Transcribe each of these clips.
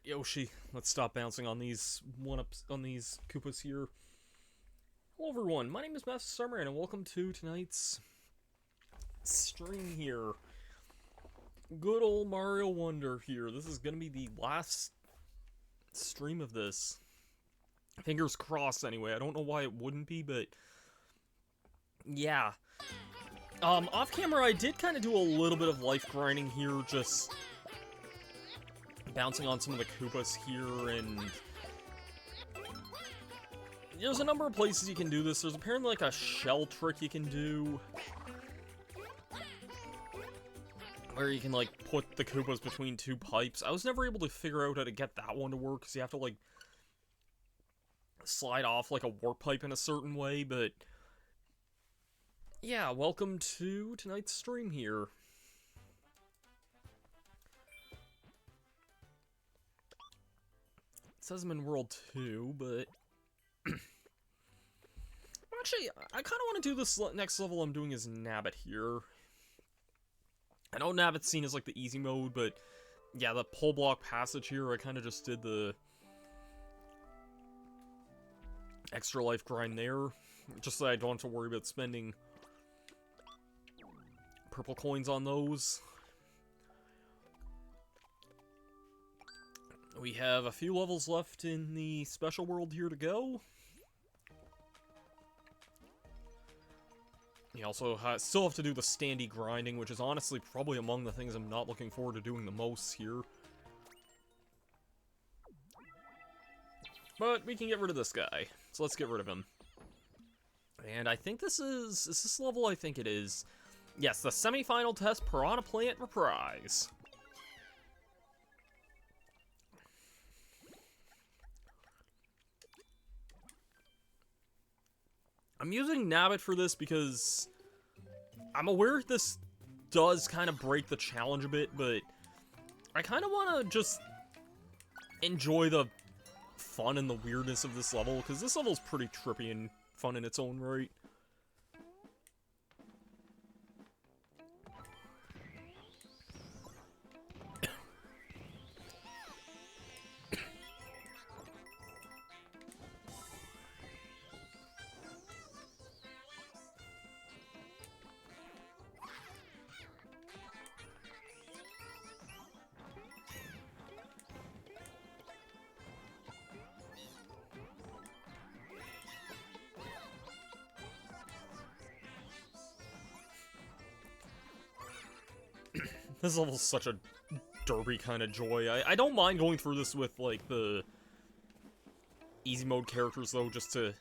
Yoshi, let's stop bouncing on these Koopas here. Hello everyone, my name is Masterstarman and welcome to tonight's stream here. Good old Mario Wonder here. This is gonna be the last stream of this. Fingers crossed anyway. I don't know why it wouldn't be, but yeah. Off camera I did kind of do a little bit of life grinding here, just bouncing on some of the Koopas here, and there's a number of places you can do this. There's apparently like a shell trick you can do, where you can like put the Koopas between two pipes. I was never able to figure out how to get that one to work, because you have to like slide off like a warp pipe in a certain way, but yeah, welcome to tonight's stream here. It says I'm in World 2, but actually, I kind of want to do this next level I'm doing as Nabbit here. I know Nabbit's seen as like the easy mode, but yeah, the pull block passage here, I kind of just did the extra life grind there, just so I don't have to worry about spending purple coins on those. We have a few levels left in the special world here to go. You also still have to do the standy grinding, which is honestly probably among the things I'm not looking forward to doing the most here. But we can get rid of this guy, so let's get rid of him. And I think is this level? I think it is. Yes, the semi-final test Piranha Plant Reprise. I'm using Nabbit for this because I'm aware this does kind of break the challenge a bit, but I kind of want to just enjoy the fun and the weirdness of this level, because this level is pretty trippy and fun in its own right. This level's such a derby kind of joy. I don't mind going through this with, like, the easy mode characters, though, just to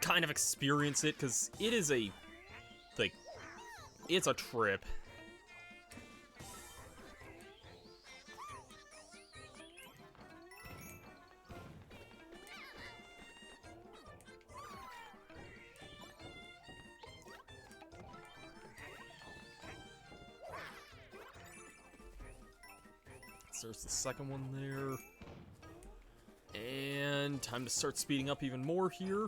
kind of experience it, because it is a, like, it's a trip. There's the second one there. And time to start speeding up even more here.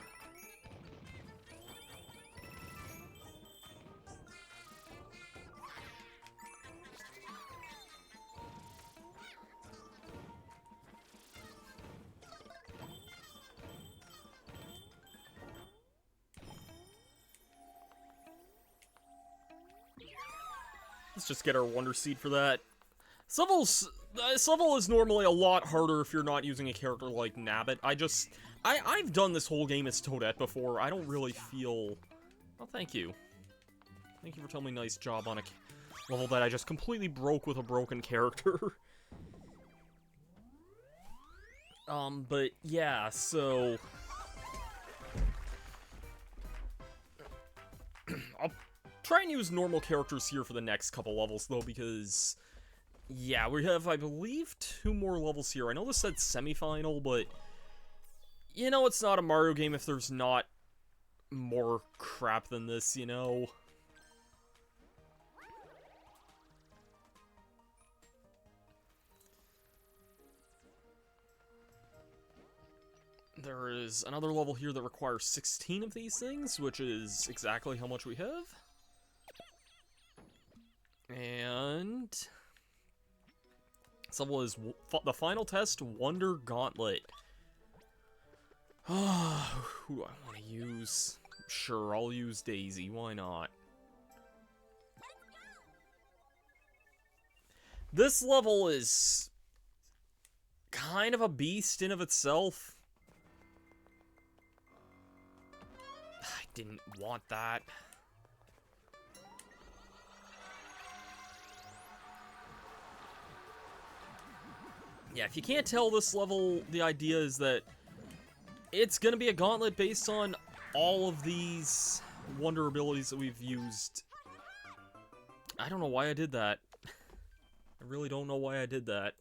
Let's just get our Wonder Seed for that. This level is normally a lot harder if you're not using a character like Nabbit. I've done this whole game as Toadette before. I don't really feel... Oh, thank you. Thank you for telling me nice job on a level that I just completely broke with a broken character. But yeah, so... I'll try and use normal characters here for the next couple levels, though, because... yeah, we have, I believe, 2 more levels here. I know this said semi-final, but you know it's not a Mario game if there's not more crap than this, you know? There is another level here that requires 16 of these things, which is exactly how much we have. And This level is the final test, Wonder Gauntlet. Who do I want to use? Sure, I'll use Daisy. Why not? This level is kind of a beast in of itself. I didn't want that. Yeah, if you can't tell, this level, the idea is that it's gonna be a gauntlet based on all of these wonder abilities that we've used. I don't know why I did that. I really don't know why I did that.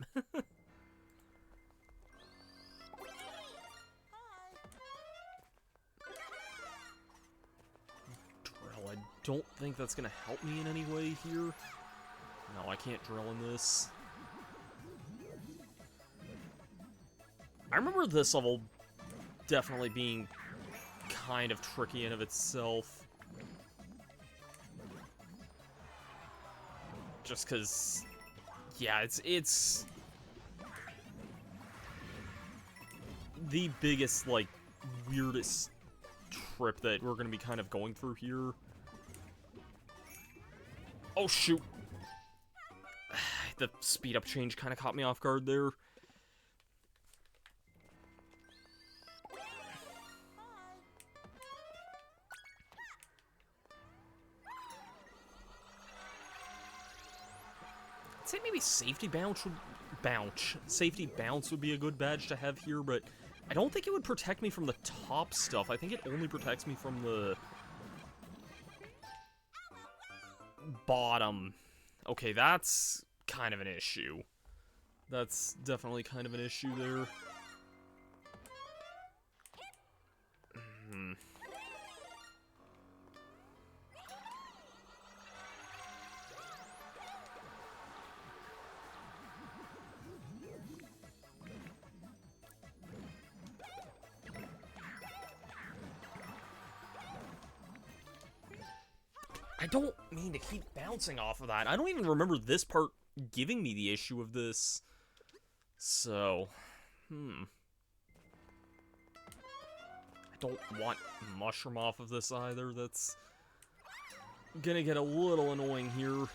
Drill, I don't think that's gonna help me in any way here. No, I can't drill in this. I remember this level definitely being kind of tricky in of itself. Just because, yeah, it's the biggest, like, weirdest trip that we're going to be kind of going through here. Oh, shoot. The speed up change kind of caught me off guard there. I'd say maybe safety bounce would be a good badge to have here, but I don't think it would protect me from the top stuff. I think it only protects me from the bottom. Okay, that's kind of an issue. That's definitely kind of an issue there. I don't mean to keep bouncing off of that. I don't even remember this part giving me the issue of this. So, I don't want Mushroom off of this either. That's gonna get a little annoying here.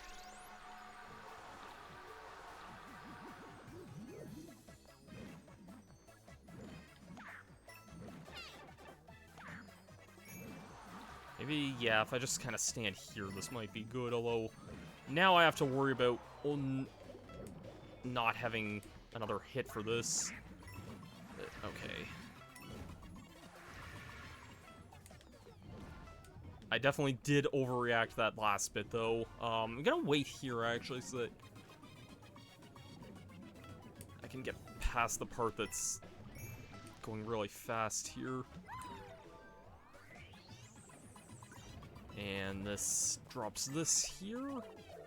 Maybe, yeah, if I just kind of stand here, this might be good, although now I have to worry about not having another hit for this. Okay. I definitely did overreact that last bit, though. I'm gonna wait here, actually, so that I can get past the part that's going really fast here. And this drops this here.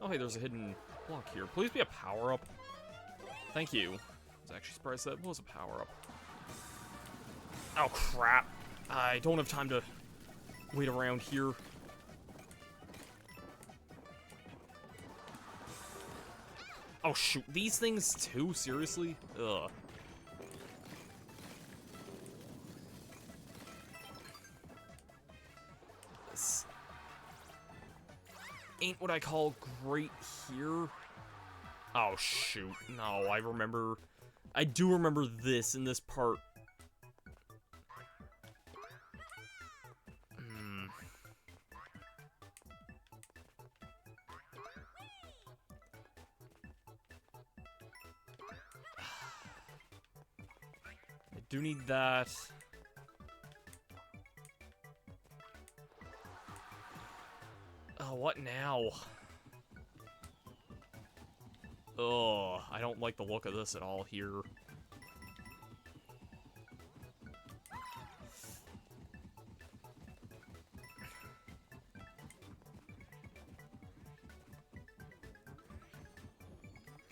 Oh, hey, there's a hidden block here. Please be a power-up. Thank you. I was actually surprised that was a power-up. Oh, crap. I don't have time to wait around here. Oh, shoot. These things, too? Seriously? Ugh. This ain't what I call great here. Oh, shoot. No, I do remember this in this part. I do need that. Oh, what now? Ugh, I don't like the look of this at all here.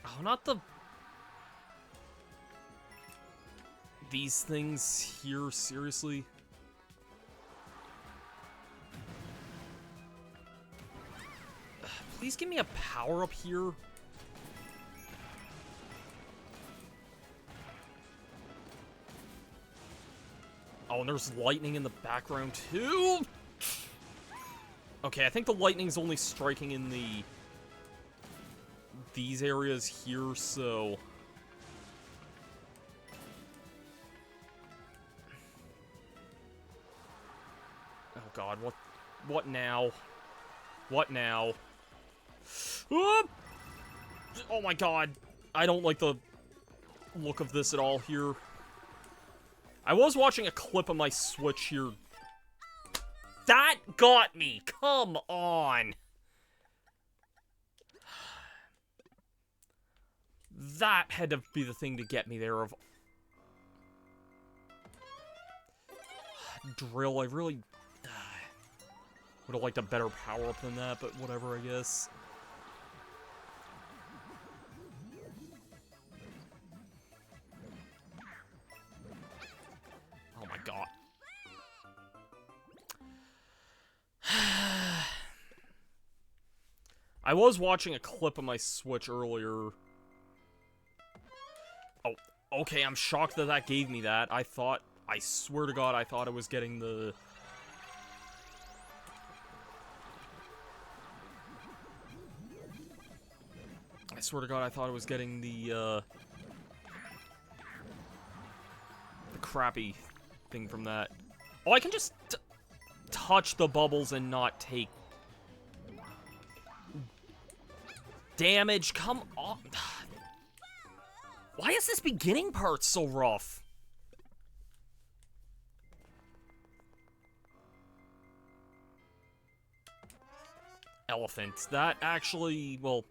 Oh, not the... These things here, seriously? Please give me a power-up here. Oh, and there's lightning in the background, too! Okay, I think the lightning's only striking in these areas here, so... Oh god, what now? What now? Oh my god, I don't like the look of this at all here. I was watching a clip of my Switch here. That got me! Come on! That had to be the thing to get me there of... Drill, I really... would have liked a better power-up than that, but whatever, I guess. Oh my god. I was watching a clip of my Switch earlier. Oh, okay, I'm shocked that that gave me that. I swear to god, I thought I was getting the... I swear to god, I thought I was getting the crappy thing from that. Oh, I can just touch the bubbles and not take damage. Come on. Why is this beginning part so rough? Elephant. That actually, well...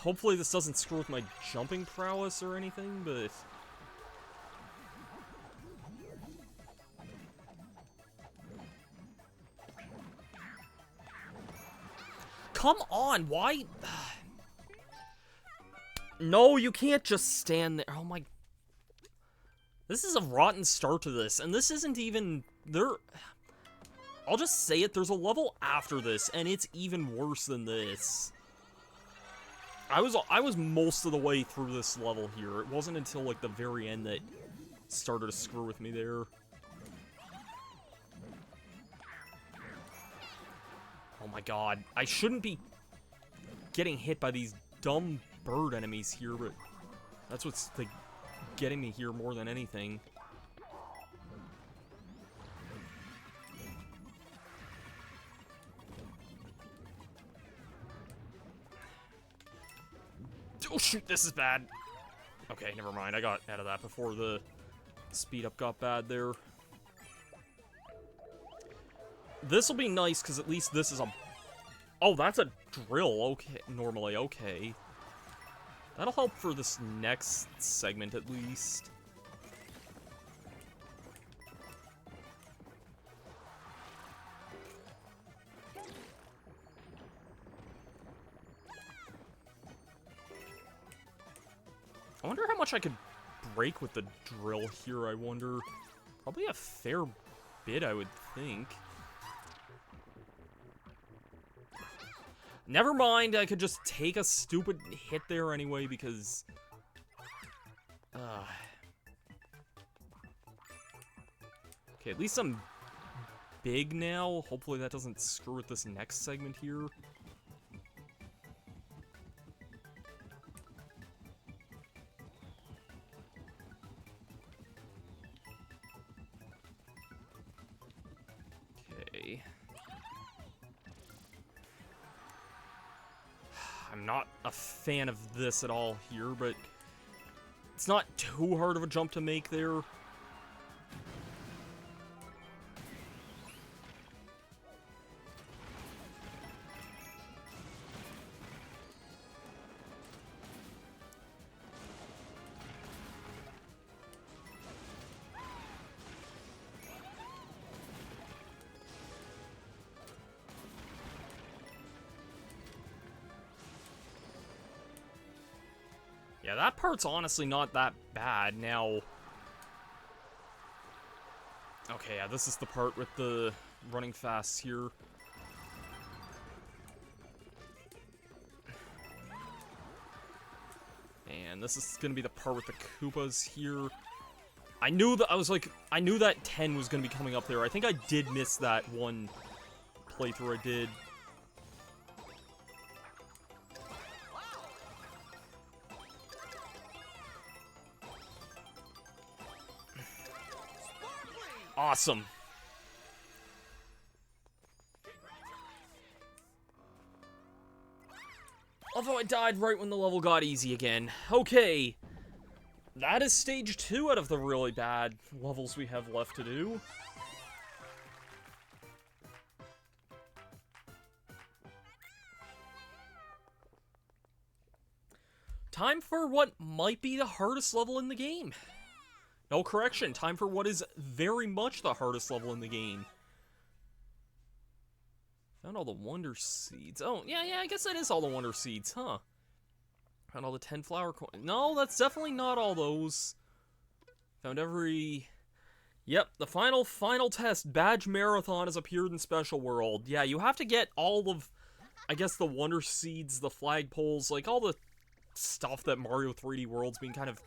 Hopefully this doesn't screw with my jumping prowess or anything, but... Come on, why? No, you can't just stand there. Oh my... This is a rotten start to this, and this isn't even... I'll just say it, there's a level after this, and it's even worse than this. I was most of the way through this level here. It wasn't until, like, the very end that started to screw with me there. Oh my god. I shouldn't be getting hit by these dumb bird enemies here, but that's what's, like, getting me here more than anything. Oh shoot, this is bad. Okay, never mind. I got out of that before the speed up got bad there. This will be nice, because at least this is a... Oh, that's a drill. Okay, normally, okay. That'll help for this next segment, at least. I wonder how much I could break with the drill here, I wonder. Probably a fair bit, I would think. Never mind, I could just take a stupid hit there anyway, because... Okay, at least I'm big now. Hopefully that doesn't screw with this next segment here. I'm not a fan of this at all here, but it's not too hard of a jump to make there. Yeah, that part's honestly not that bad. Now... Okay, yeah, this is the part with the running fast here. And this is gonna be the part with the Koopas here. I knew that, I knew that 10 was going to be coming up there. I think I did miss that one playthrough I did. Awesome. Although I died right when the level got easy again. Okay. That is stage 2 out of the really bad levels we have left to do. Time for what might be the hardest level in the game. No, correction. Time for what is very much the hardest level in the game. Found all the Wonder Seeds. Oh, yeah, I guess that is all the Wonder Seeds, huh? Found all the 10 flower coins. No, that's definitely not all those. Found every... Yep, the final test. Badge Marathon has appeared in Special World. Yeah, you have to get all of, I guess, the Wonder Seeds, the flagpoles, like all the stuff that Mario 3D World's been kind of...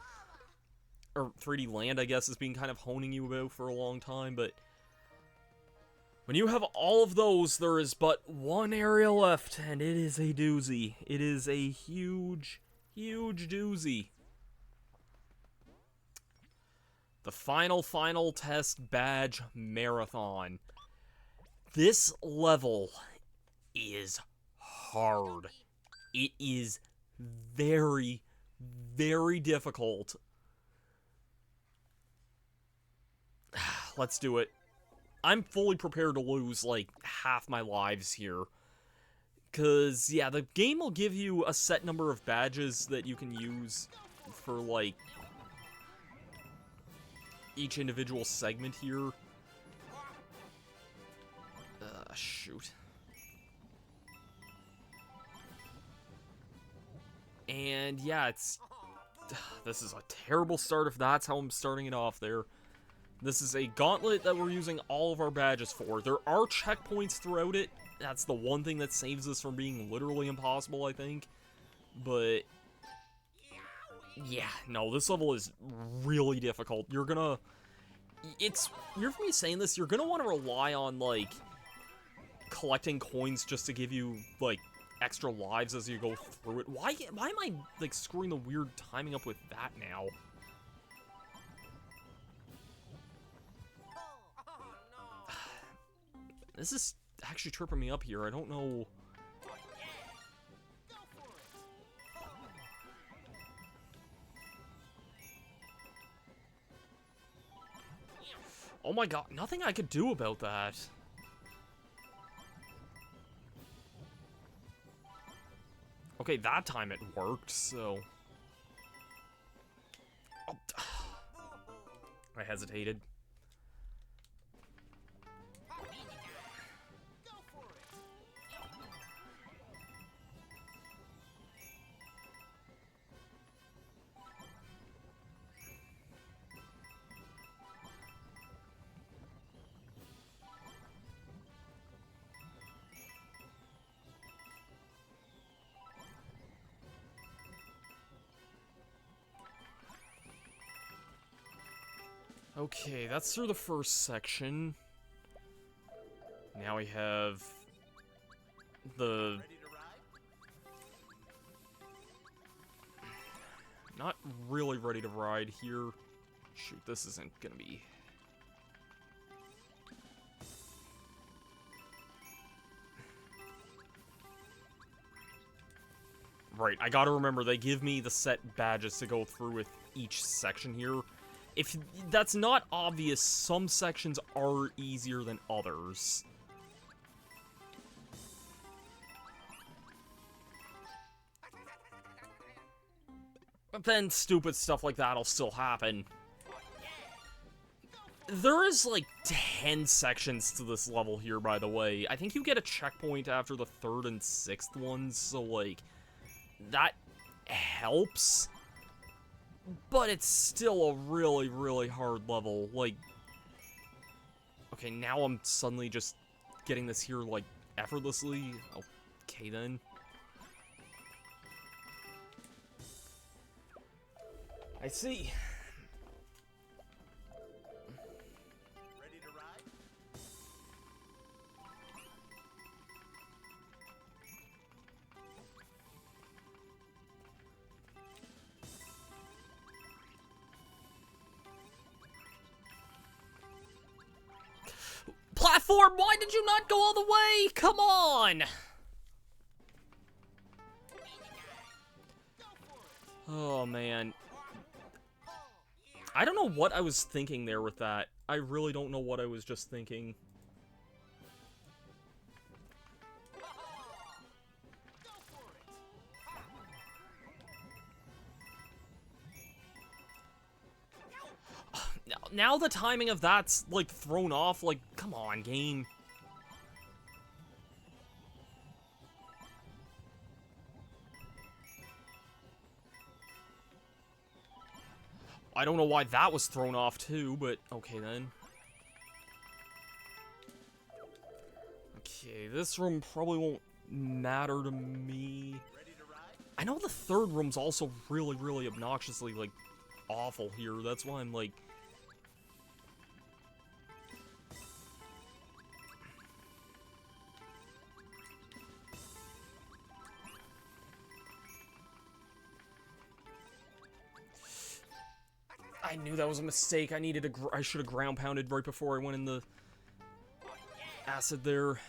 Or 3D Land, I guess, has been kind of honing you about for a long time, but... When you have all of those, there is but one area left, and it is a doozy. It is a huge, huge doozy. The final test badge marathon. This level is hard. It is very, very difficult. Let's do it. I'm fully prepared to lose, like, half my lives here. Because, yeah, the game will give you a set number of badges that you can use for, like, each individual segment here. Shoot. And, yeah, it's... This is a terrible start if that's how I'm starting it off there. This is a gauntlet that we're using all of our badges for. There are checkpoints throughout it. That's the one thing that saves us from being literally impossible, I think. But... yeah, no, this level is really difficult. You're gonna... It's... You're for me saying this, you're gonna want to rely on, like, collecting coins just to give you, like, extra lives as you go through it. Why am I, like, screwing the weird timing up with that now? This is actually tripping me up here. I don't know... Oh my god, nothing I could do about that. Okay, that time it worked, so... Oh. I hesitated. Okay, that's through the first section. Now we have the... Not really ready to ride here. Shoot, this isn't gonna be... Right, I gotta remember, they give me the set badges to go through with each section here. If that's not obvious, some sections are easier than others. But then stupid stuff like that'll still happen. There is like 10 sections to this level here, by the way. I think you get a checkpoint after the 3rd and 6th ones, so like, that helps. But it's still a really, really hard level. Like, okay, now I'm suddenly just getting this here, like, effortlessly. Okay, then. I see. platform! Why did you not go all the way? Come on! Oh, man. I don't know what I was thinking there with that. I really don't know what I was just thinking. Now the timing of that's, like, thrown off. Like, come on, game. I don't know why that was thrown off, too, but okay, then. Okay, this room probably won't matter to me. I know the third room's also really, really obnoxiously, like, awful here. That's why I'm, like... I knew that was a mistake. I should have ground pounded right before I went in the acid there.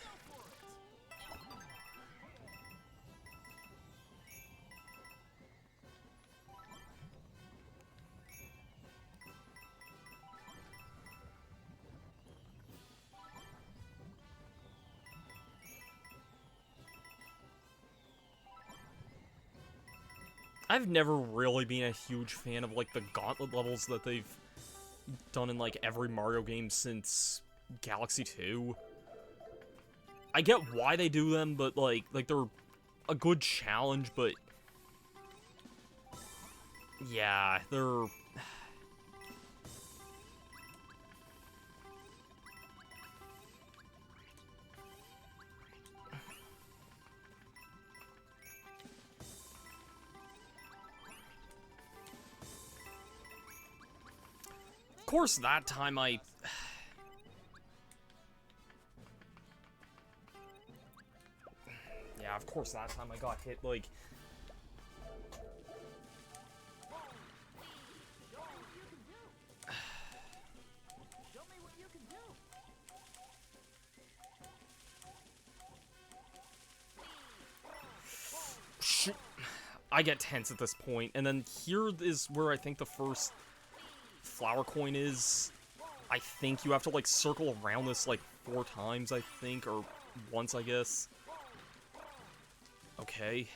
I've never really been a huge fan of, like, the gauntlet levels that they've done in, like, every Mario game since Galaxy 2. I get why they do them, but, like, they're a good challenge, but... yeah, they're... Of course, that time I... yeah, of course, that time I got hit, like... Shoot. I get tense at this point, and then here is where I think the first flower coin is. I think you have to, like, circle around this, like, 4 times, I think, or once, I guess. Okay.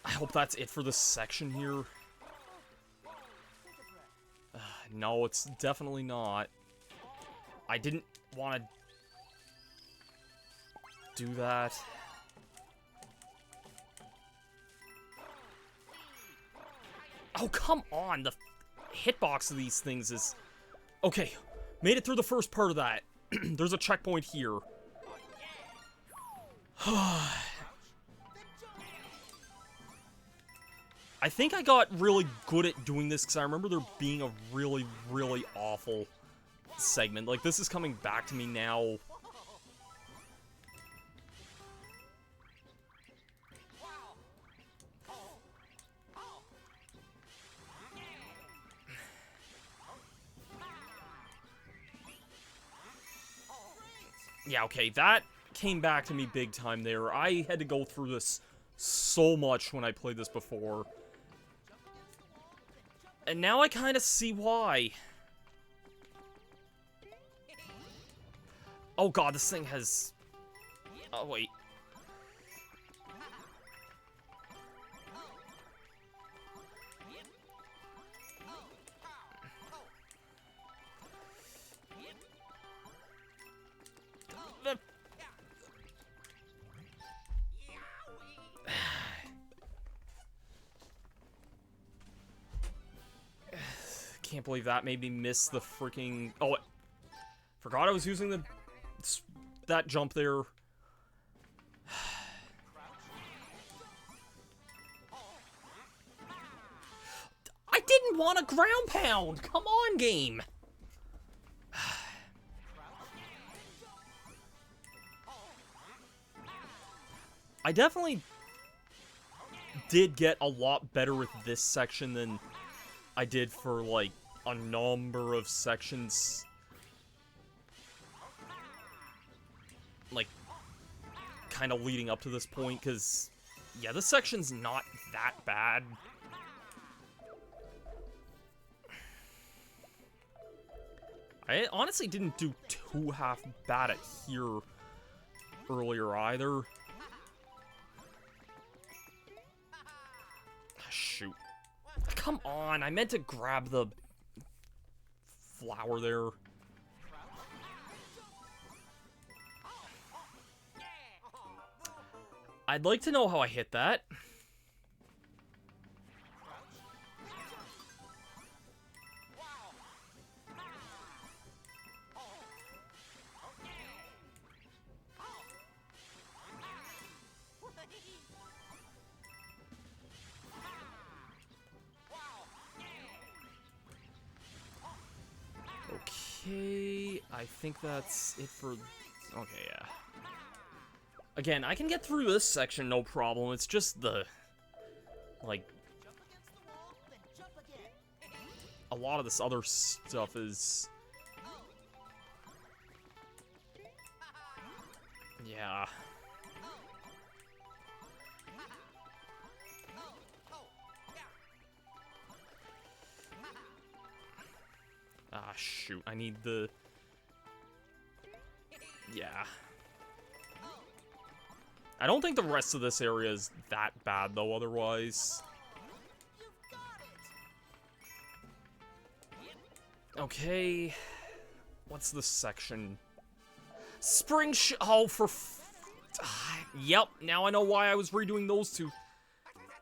I hope that's it for this section here. No, it's definitely not. I didn't want to do that. Oh, come on! The hitbox of these things is... okay, made it through the first part of that. There's a checkpoint here. I think I got really good at doing this because I remember there being a really, really awful segment. Like, this is coming back to me now. Yeah, okay, that came back to me big time there. I had to go through this so much when I played this before. And now I kind of see why. Oh god, this thing has... oh, wait. Can't believe that made me miss the freaking... oh, forgot I was using that jump there. I didn't want a ground pound! Come on, game! I definitely did get a lot better with this section than I did for, like, a number of sections. Like, kind of leading up to this point, because, yeah, this section's not that bad. I honestly didn't do too half bad at here earlier either. Shoot. Come on, I meant to grab the flower there. I'd like to know how I hit that. Okay, I think that's it for... Okay, yeah. Again, I can get through this section, no problem. It's just the... Like... A lot of this other stuff is... Yeah. Ah, shoot. I need the... Yeah. I don't think the rest of this area is that bad, though, otherwise. Okay. What's this section? Spring oh, for yep, now I know why I was redoing those two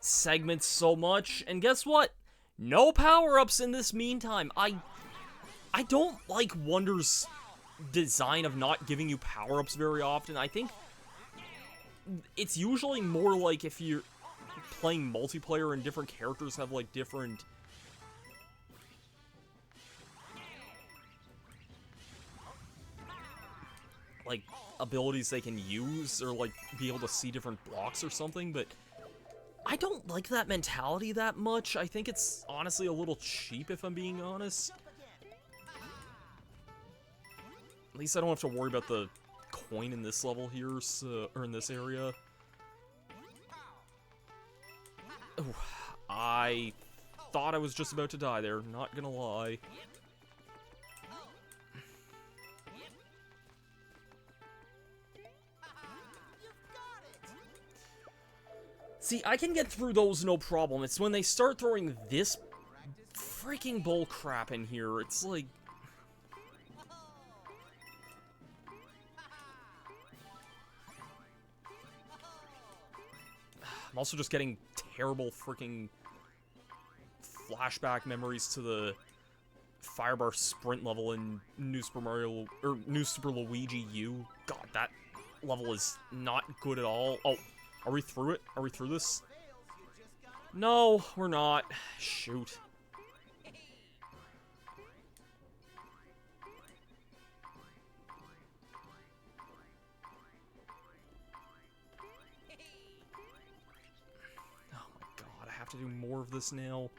segments so much. And guess what? No power-ups in this meantime. I don't like Wonder's design of not giving you power-ups very often. I think it's usually more like if you're playing multiplayer and different characters have, like, different... like, abilities they can use, or, like, be able to see different blocks or something, but I don't like that mentality that much. I think it's honestly a little cheap, if I'm being honest. At least I don't have to worry about the coin in this level here, so, or in this area. Ooh, I thought I was just about to die there, not gonna lie. See, I can get through those no problem. It's when they start throwing this freaking bull crap in here, it's like... I'm also just getting terrible freaking flashback memories to the Firebar sprint level in New Super Mario, or New Super Luigi U. God, that level is not good at all. Oh, are we through it? Are we through this? No, we're not. Shoot. To do more of this now.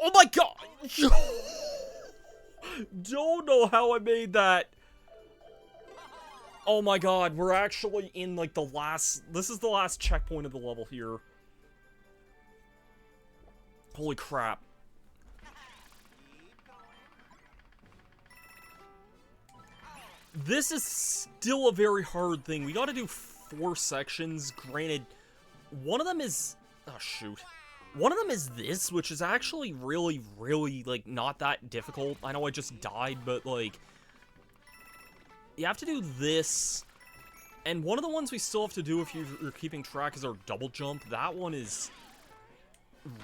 Oh my god! Don't know how I made that. Oh my god, we're actually in like the last... This is the last checkpoint of the level here. Holy crap. This is still a very hard thing. We gotta do 4 sections. Granted, one of them is... Oh, shoot. One of them is this, which is actually really, really, like, not that difficult. I know I just died, but, like... You have to do this. And one of the ones we still have to do if you're keeping track is our double jump. That one is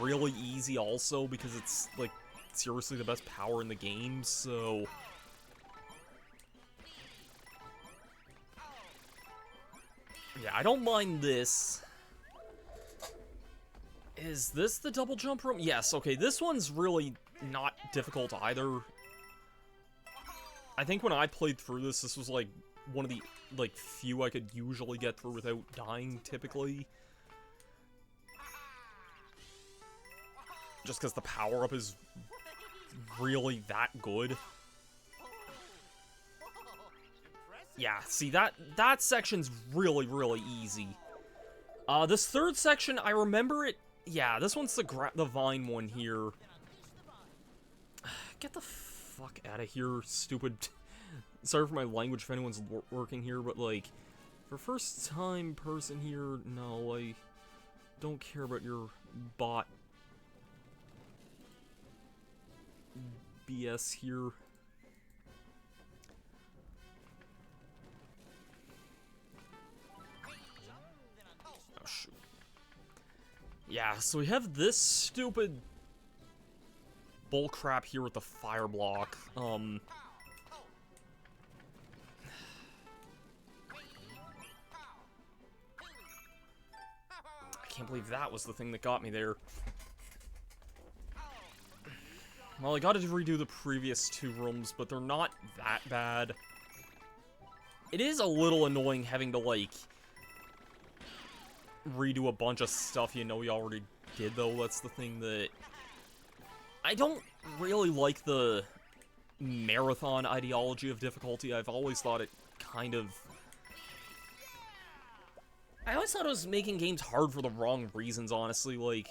really easy also, because it's, like, seriously the best power in the game, so... Yeah, I don't mind this. Is this the double jump room? Yes, okay, this one's really not difficult either. I think when I played through this, this was like one of the, like, few I could usually get through without dying, typically. Just because the power-up is really that good. Yeah, see, that section's really, really easy. This third section, I remember it... Yeah, this one's the vine one here. Get the fuck out of here, stupid... Sorry for my language if anyone's working here, but, like, for first-time person here, no, I don't care about your bot BS here. Oh, shoot. Yeah, so we have this stupid bullcrap here with the fire block. I can't believe that was the thing that got me there. Well, I gotta redo the previous 2 rooms, but they're not that bad. It is a little annoying having to, like, redo a bunch of stuff you know we already did, though. That's the thing that... I don't really like the marathon ideology of difficulty. I've always thought it kind of... I always thought it was making games hard for the wrong reasons, honestly, like...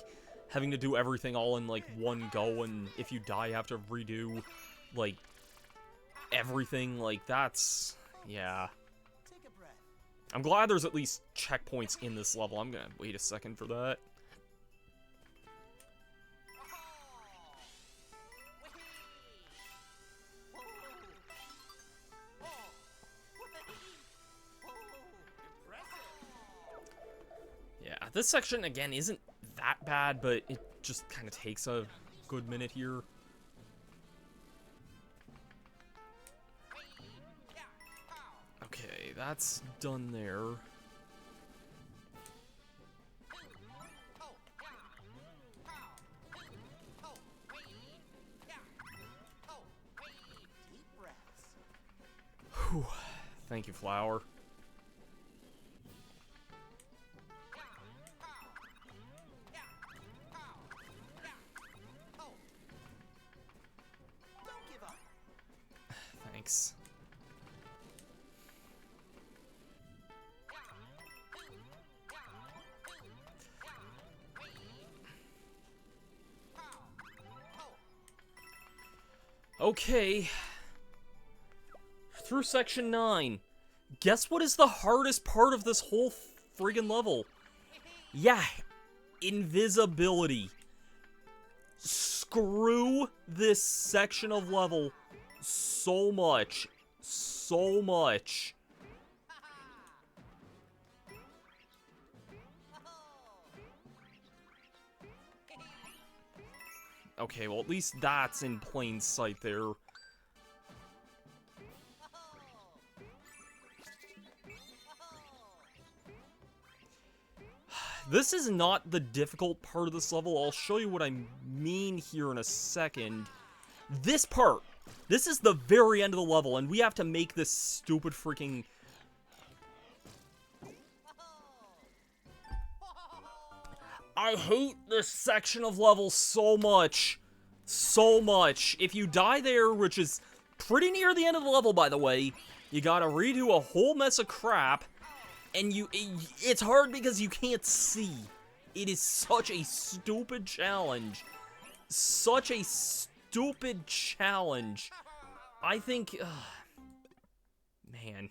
having to do everything all in, like, one go, and if you die, you have to redo, like, everything. Like, that's... yeah. I'm glad there's at least checkpoints in this level. I'm gonna wait a second for that. Yeah, this section, again, isn't that bad, but it just kind of takes a good minute here. Okay, that's done there. Whew. Thank you, Flower. Thanks. Okay. Through section 9. Guess what is the hardest part of this whole friggin' level? Yeah, invisibility. Screw this section of level so much. So much. Okay, well, at least that's in plain sight there. This is not the difficult part of this level. I'll show you what I mean here in a second. This part. This is the very end of the level, and we have to make this stupid freaking... I hate this section of level so much. So much. If you die there, which is pretty near the end of the level, by the way, you gotta redo a whole mess of crap, and it's hard because you can't see. It is such a stupid challenge. Such a stupid challenge. I think... man.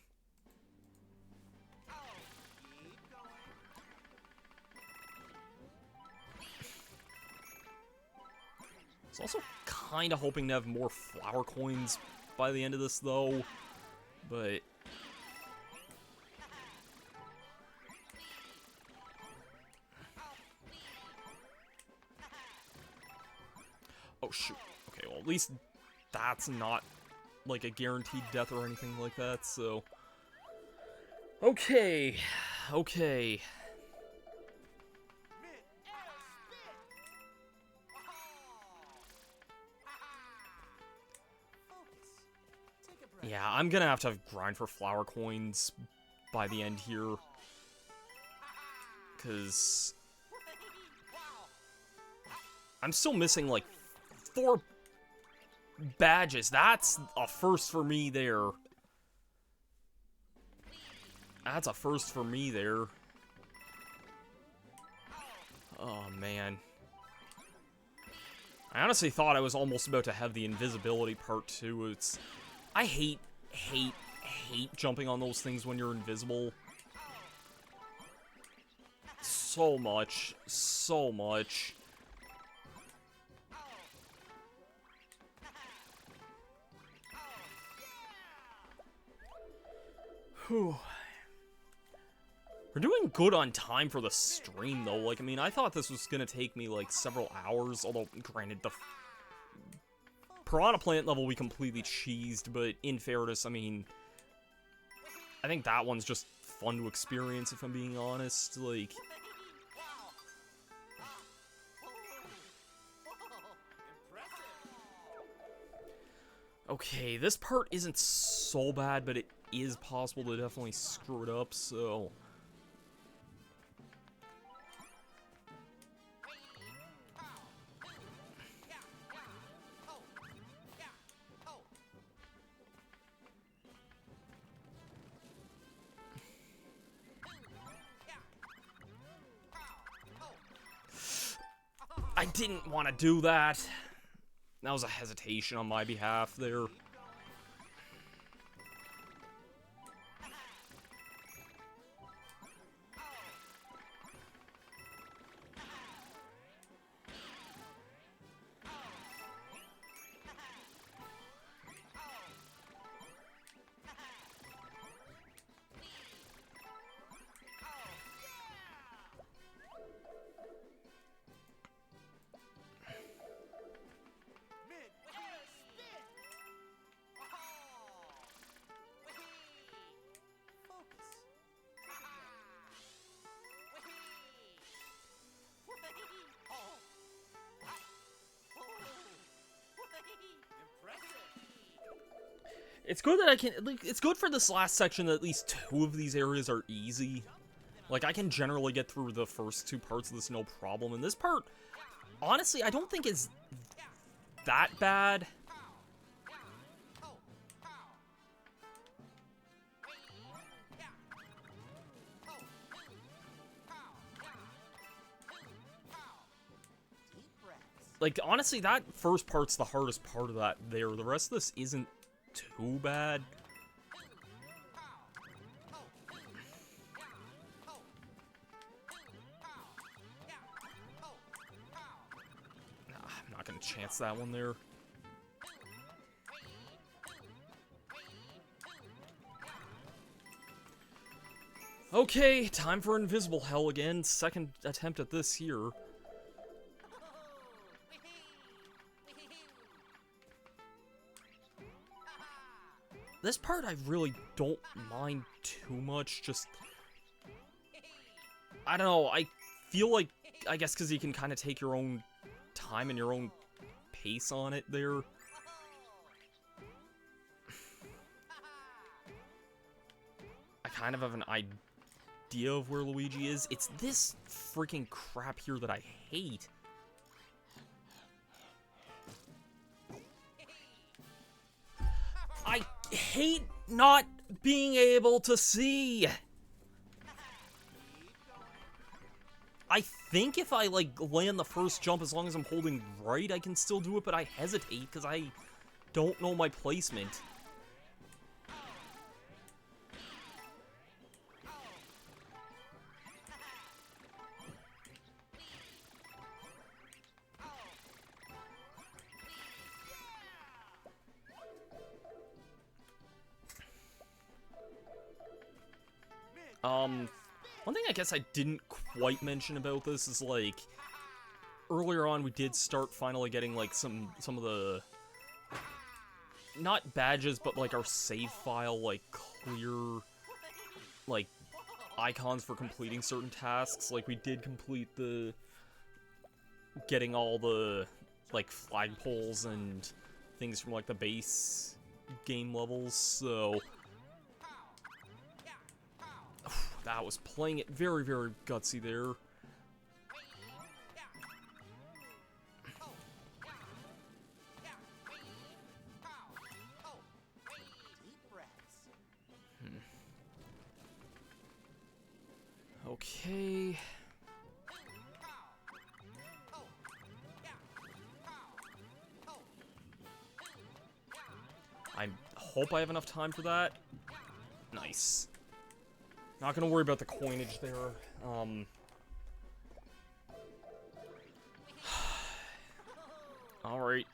I was also kind of hoping to have more flower coins by the end of this, though. But... oh, shoot. Okay, well, at least that's not, like, a guaranteed death or anything like that, so... okay. Okay. Yeah, I'm gonna have to grind for flower coins by the end here. Because I'm still missing, like, 4 badges. That's a first for me there. That's a first for me there. Oh, man. I honestly thought I was almost about to have the invisibility part, too. I hate jumping on those things when you're invisible. So much. So much. Whew. We're doing good on time for the stream, though. Like, I mean, I thought this was gonna take me, like, several hours, although, granted, the Piranha Plant level we completely cheesed, but in fairness, I mean, I think that one's just fun to experience, if I'm being honest. Like, okay, this part isn't so bad, but it is possible to definitely screw it up, so... I didn't want to do that. That was a hesitation on my behalf there. It's good that I can, like, it's good for this last section that at least 2 of these areas are easy. Like, I can generally get through the first 2 parts of this no problem, and this part, honestly, I don't think is that bad. Like, honestly, that first part's the hardest part of that there. The rest of this isn't too bad. Nah, I'm not gonna chance that one there. Okay, time for Invisible Hell again. Second attempt at this here. This part I really don't mind too much, just... I don't know, I feel like, I guess because you can kind of take your own time and your own pace on it there. I kind of have an idea of where Luigi is. It's this freaking crap here that I hate. I hate not being able to see. I think if I, like, land the first jump, as long as I'm holding right, I can still do it, but I hesitate because I don't know my placement. One thing I guess I didn't quite mention about this is, like, earlier on we did start finally getting, like, some of the, not badges, but, like, our save file, like, clear, like, icons for completing certain tasks. Like, we did complete the, getting all the, like, flagpoles and things from, like, the base game levels, so... That was playing it very, very gutsy there. Okay. I hope I have enough time for that. Nice. Not gonna worry about the coinage there. Alright.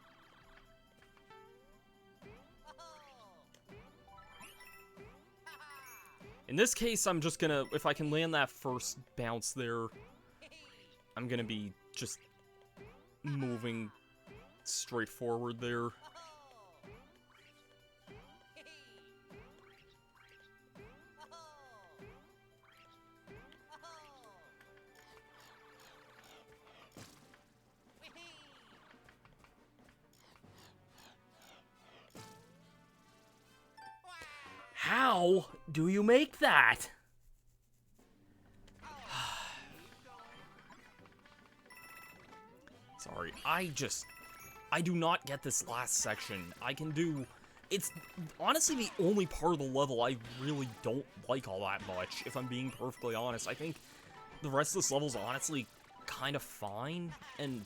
In this case, I'm just gonna, if I can land that first bounce there, I'm gonna be just moving straight forward there. How do you make that? Sorry, I do not get this last section. I can do... It's honestly the only part of the level I really don't like all that much, if I'm being perfectly honest. I think the rest of this level's honestly kind of fine, and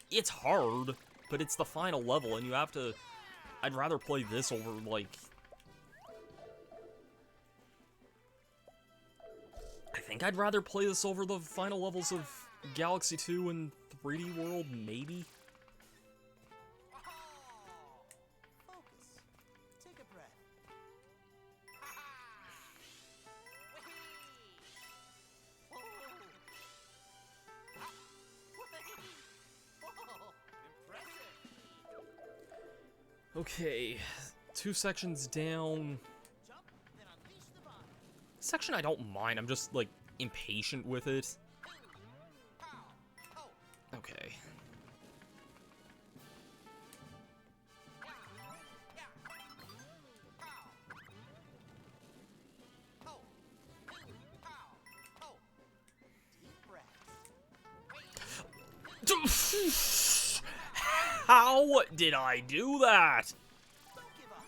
it's hard, but it's the final level, and you have to... I'd rather play this over, like... I think I'd rather play this over the final levels of Galaxy 2 and 3D World, maybe? Focus. Take a breath. Okay, 2 sections down. Jump, then unleash the body. Section I don't mind, I'm just, like, impatient with it. Okay. Deep breath. How did I do that? Don't give up.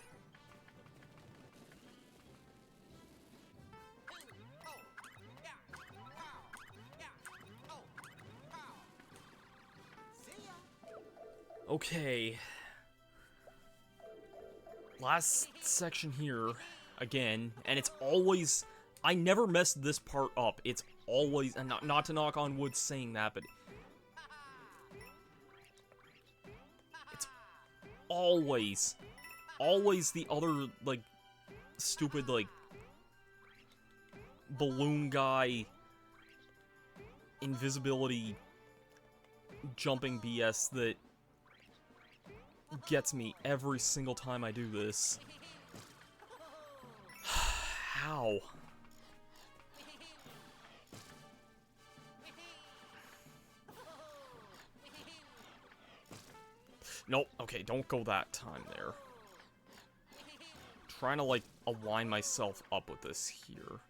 See ya. Okay. Last section here, again, and it's always... I never mess this part up. It's always... And not to knock on wood saying that, but... It's always the other, like, stupid, like, balloon guy, invisibility, jumping BS that gets me every single time I do this. How? Nope, okay, don't go that time there. Trying to, like, align myself up with this here.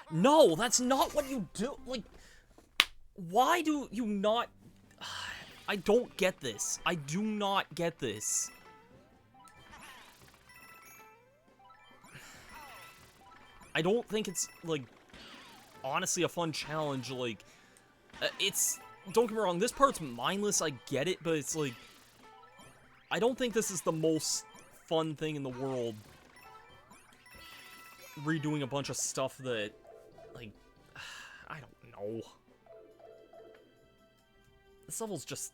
No, that's not what you do. Like, why do you not... I don't get this. I do not get this. I don't think it's, like, honestly a fun challenge. Like, it's... Don't get me wrong, this part's mindless, I get it, but it's, like... I don't think this is the most fun thing in the world. Redoing a bunch of stuff that... Like, I don't know. This level's just...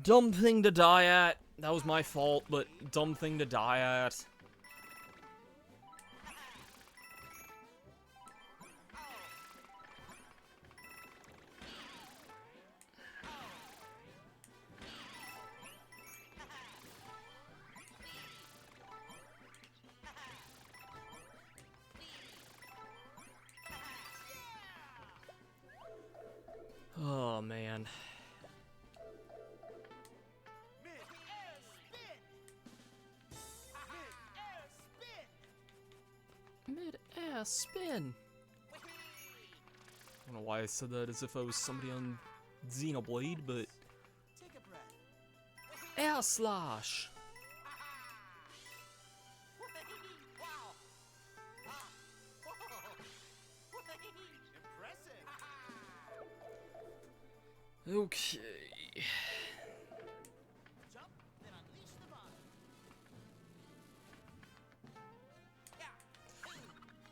Dumb thing to die at. That was my fault, but dumb thing to die at. Oh, man. Mid-air spin. Mid-air spin. Mid-air spin. I don't know why I said that as if I was somebody on Xenoblade, but... Take a breath. Air slash! Wow. Impressive. Okay. Jump, then unleash the body.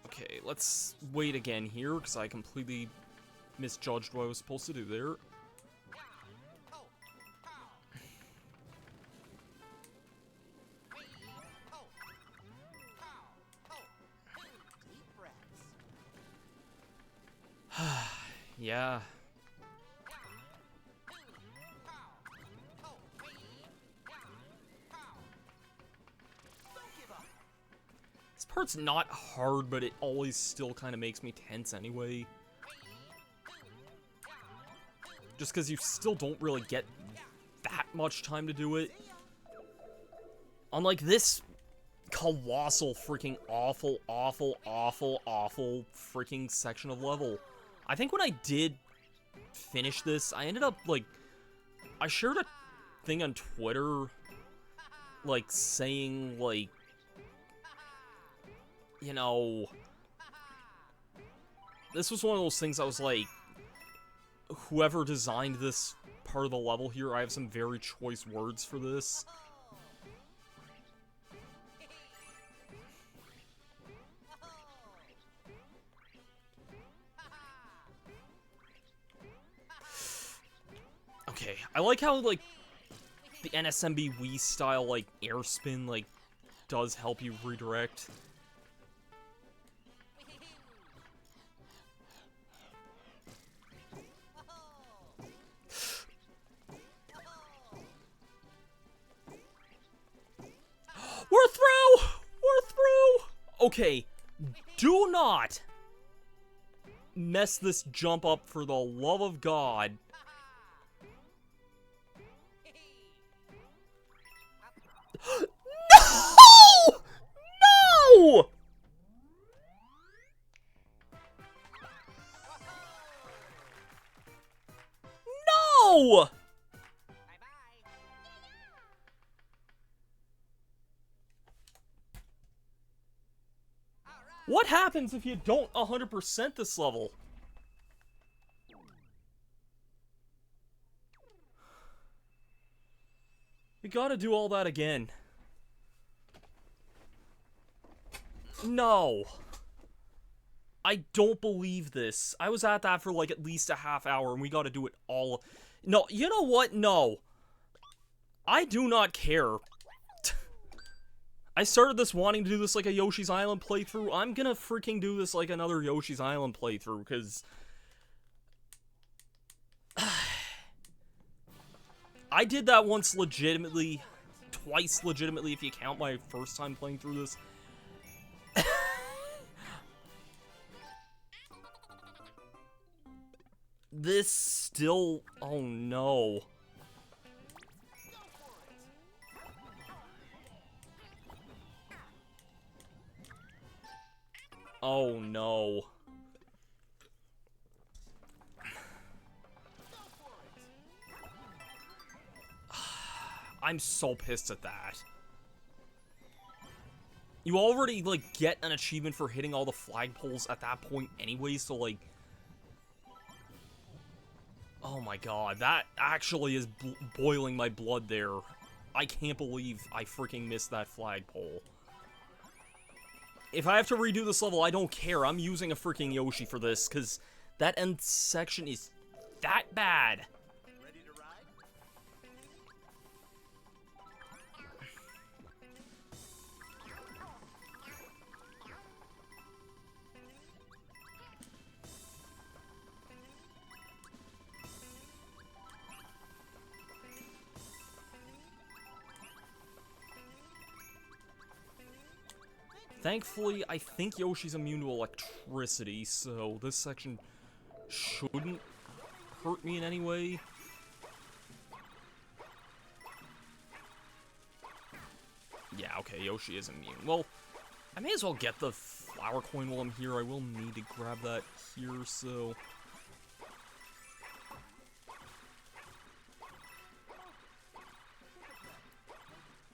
Okay, let's wait again here, because I completely misjudged what I was supposed to do there. Deep breaths. Yeah. Don't give up. This part's not hard, but it always still kind of makes me tense anyway. Just because you still don't really get that much time to do it. Unlike this colossal freaking awful freaking section of level. I think when I did finish this, I ended up, like, I shared a thing on Twitter, like, saying, like, you know, this was one of those things I was like, whoever designed this part of the level here, I have some very choice words for this. Okay, I like how, like, the NSMB Wii style, like, air spin, like, does help you redirect. We're through! We're through! Okay, do not mess this jump up for the love of God. No! No! No! What happens if you don't 100% this level? We gotta do all that again. No. I don't believe this. I was at that for like at least a half hour and we gotta do it all. No, you know what? No. I do not care. I started this wanting to do this like a Yoshi's Island playthrough. I'm gonna freaking do this like another Yoshi's Island playthrough, because... I did that once legitimately, twice legitimately if you count my first time playing through this. This still... oh no. Oh no. I'm so pissed at that. You already, like, get an achievement for hitting all the flagpoles at that point anyway, so, like... oh my god, that actually is boiling my blood there. I can't believe I freaking missed that flagpole. If I have to redo this level, I don't care. I'm using a freaking Yoshi for this, because that end section is that bad. Ready to ride? Thankfully, I think Yoshi's immune to electricity, so this section shouldn't hurt me in any way. Yeah, okay, Yoshi is immune. Well, I may as well get the flower coin while I'm here. I will need to grab that here, so...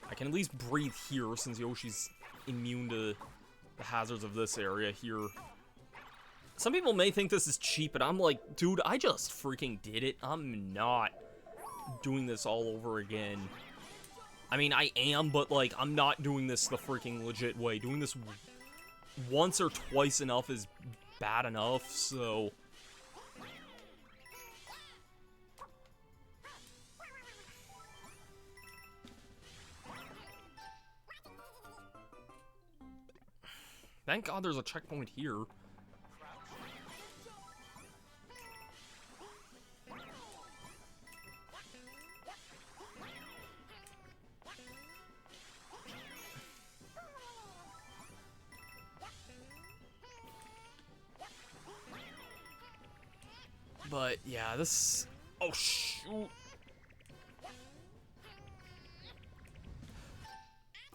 I can at least breathe here, since Yoshi's immune to the hazards of this area here. Some people may think this is cheap, but I'm like, dude, I just freaking did it. I'm not doing this all over again. I mean, I am, but, like, I'm not doing this the freaking legit way. Doing this once or twice enough is bad enough, so... Thank God there's a checkpoint here. But, yeah, this... Oh, shoot.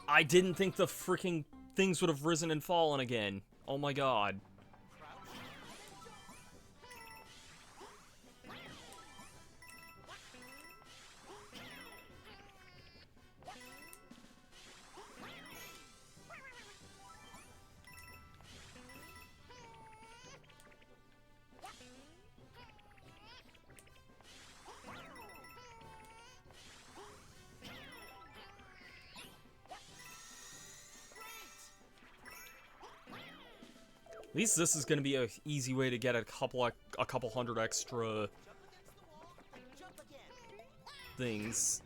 I didn't think the freaking things would have risen and fallen again. Oh my god. At least this is gonna be an easy way to get a couple hundred extra things.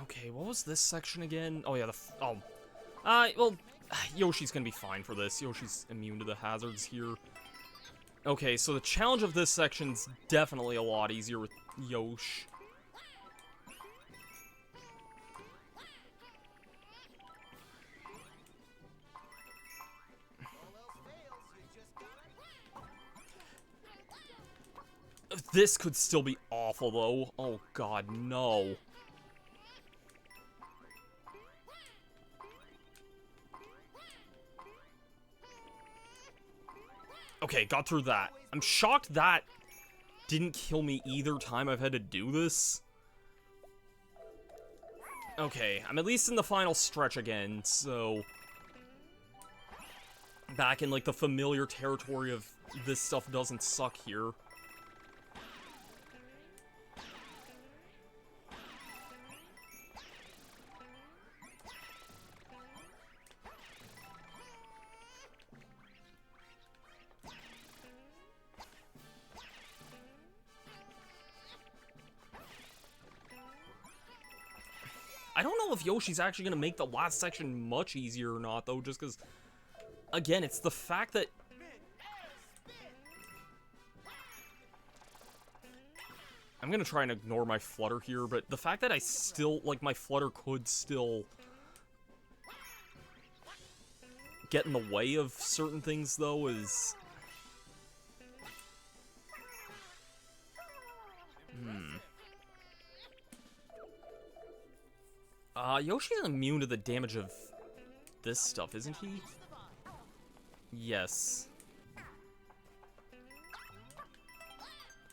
Okay, what was this section again? Oh, yeah, well, Yoshi's gonna be fine for this. Yoshi's immune to the hazards here. Okay, so the challenge of this section's definitely a lot easier with Yosh. This could still be awful, though. Oh, God, no. Okay, got through that. I'm shocked that didn't kill me either time I've had to do this. Okay, I'm at least in the final stretch again, so... Back in, like, the familiar territory of this stuff doesn't suck here. I don't know if Yoshi's actually going to make the last section much easier or not, though, just because, again, it's the fact that... I'm going to try and ignore my flutter here, but the fact that I still, like, my flutter could still get in the way of certain things, though, is... Yoshi's immune to the damage of this stuff, isn't he? Yes.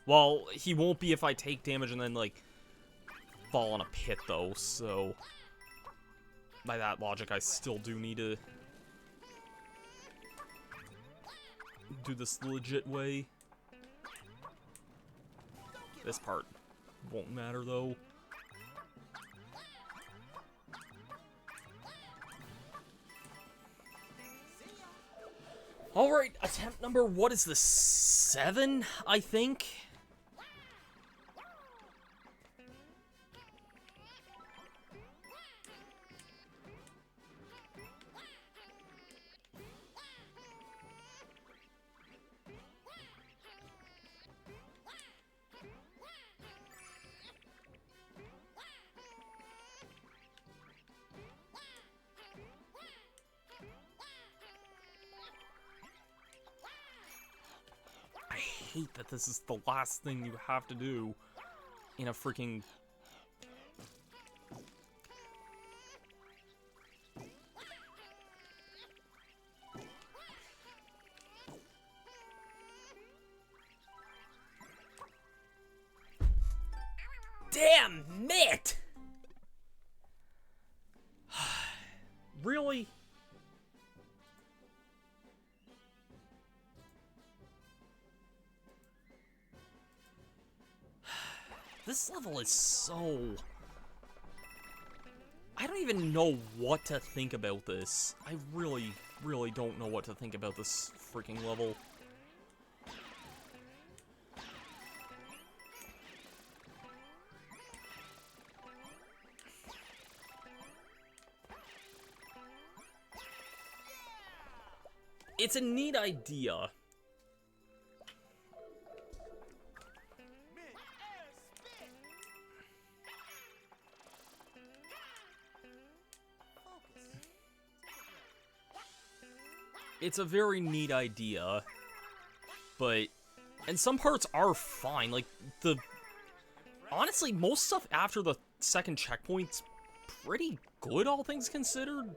Well, he won't be if I take damage and then, like, fall in a pit, though, so... By that logic, I still do need to... do this the legit way. This part won't matter, though. Alright, attempt number, what is this, 7, I think? I hate that this is the last thing you have to do in a freaking... Damn it! Really? This level is so... I don't even know what to think about this. I really, really don't know what to think about this freaking level. It's a neat idea. It's a very neat idea, but... And some parts are fine, like, honestly, most stuff after the second checkpoint's pretty good, all things considered.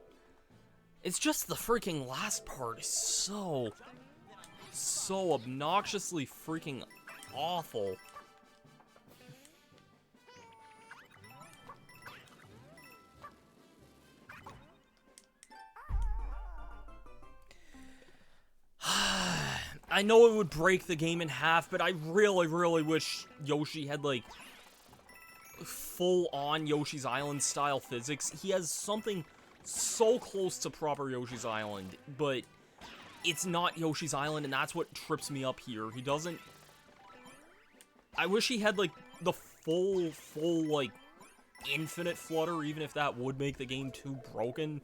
It's just the freaking last part is so obnoxiously freaking awful. I know it would break the game in half, but I really, really wish Yoshi had, like, full-on Yoshi's Island style physics. He has something so close to proper Yoshi's Island, but it's not Yoshi's Island, and that's what trips me up here. He doesn't... I wish he had, like, the full, like, infinite flutter, even if that would make the game too broken.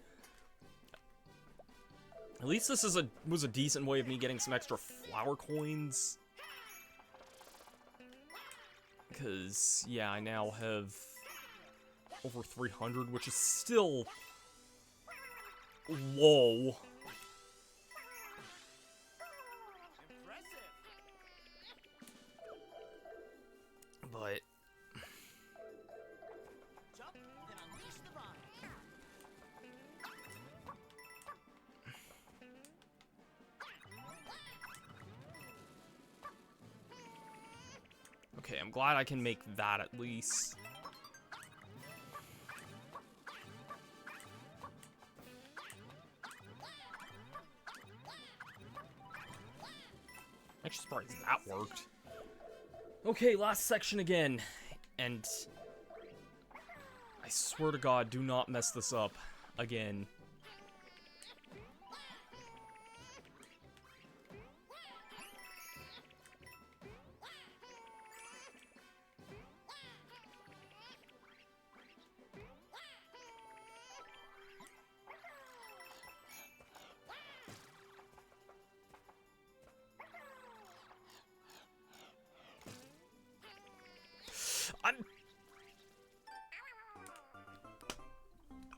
At least this is was a decent way of me getting some extra flower coins. Because, yeah, I now have over 300, which is still low. But... Jump, then unleash the vine. Okay, I'm glad I can make that at least. Actually surprised that worked. Okay, last section again. And I swear to God, do not mess this up again.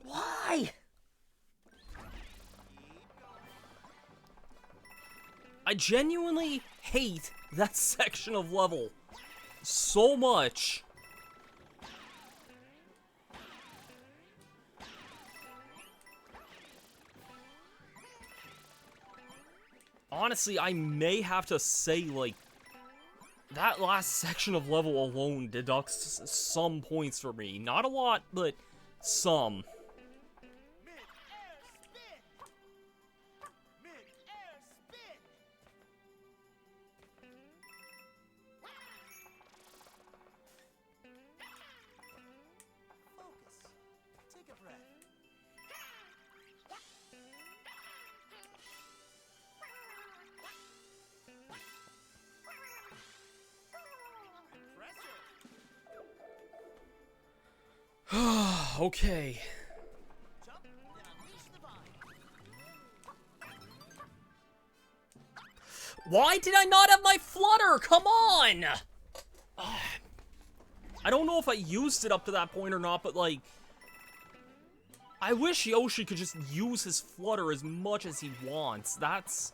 Why? I genuinely hate that section of level so much. Honestly, I may have to say, like, that last section of level alone deducts some points for me. Not a lot, but some. Mid-air spin. Mid-air spin. Focus. Take a breath. Okay. Jump, then unleash the vine. Why did I not have my flutter? Come on! I don't know if I used it up to that point or not, but, like, I wish Yoshi could just use his flutter as much as he wants. That's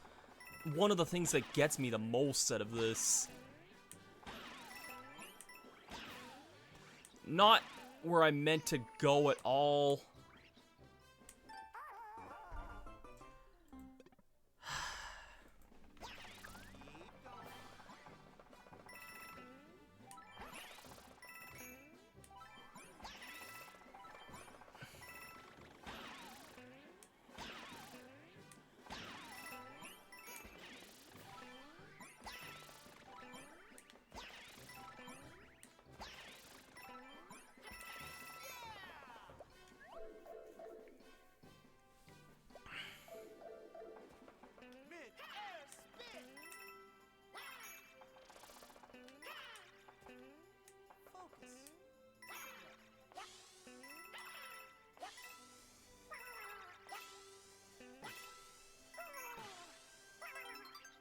one of the things that gets me the most out of this. Not where I meant to go at all. Mid-air spin. Focus.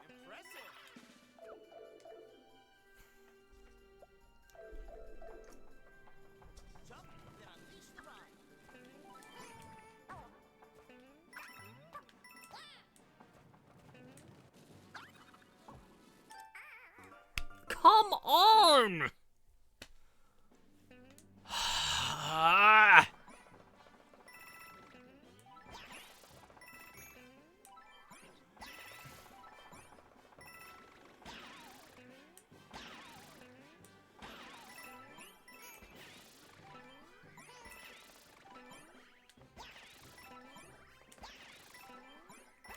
Impressive. Jump, then unleash the ride. Come on!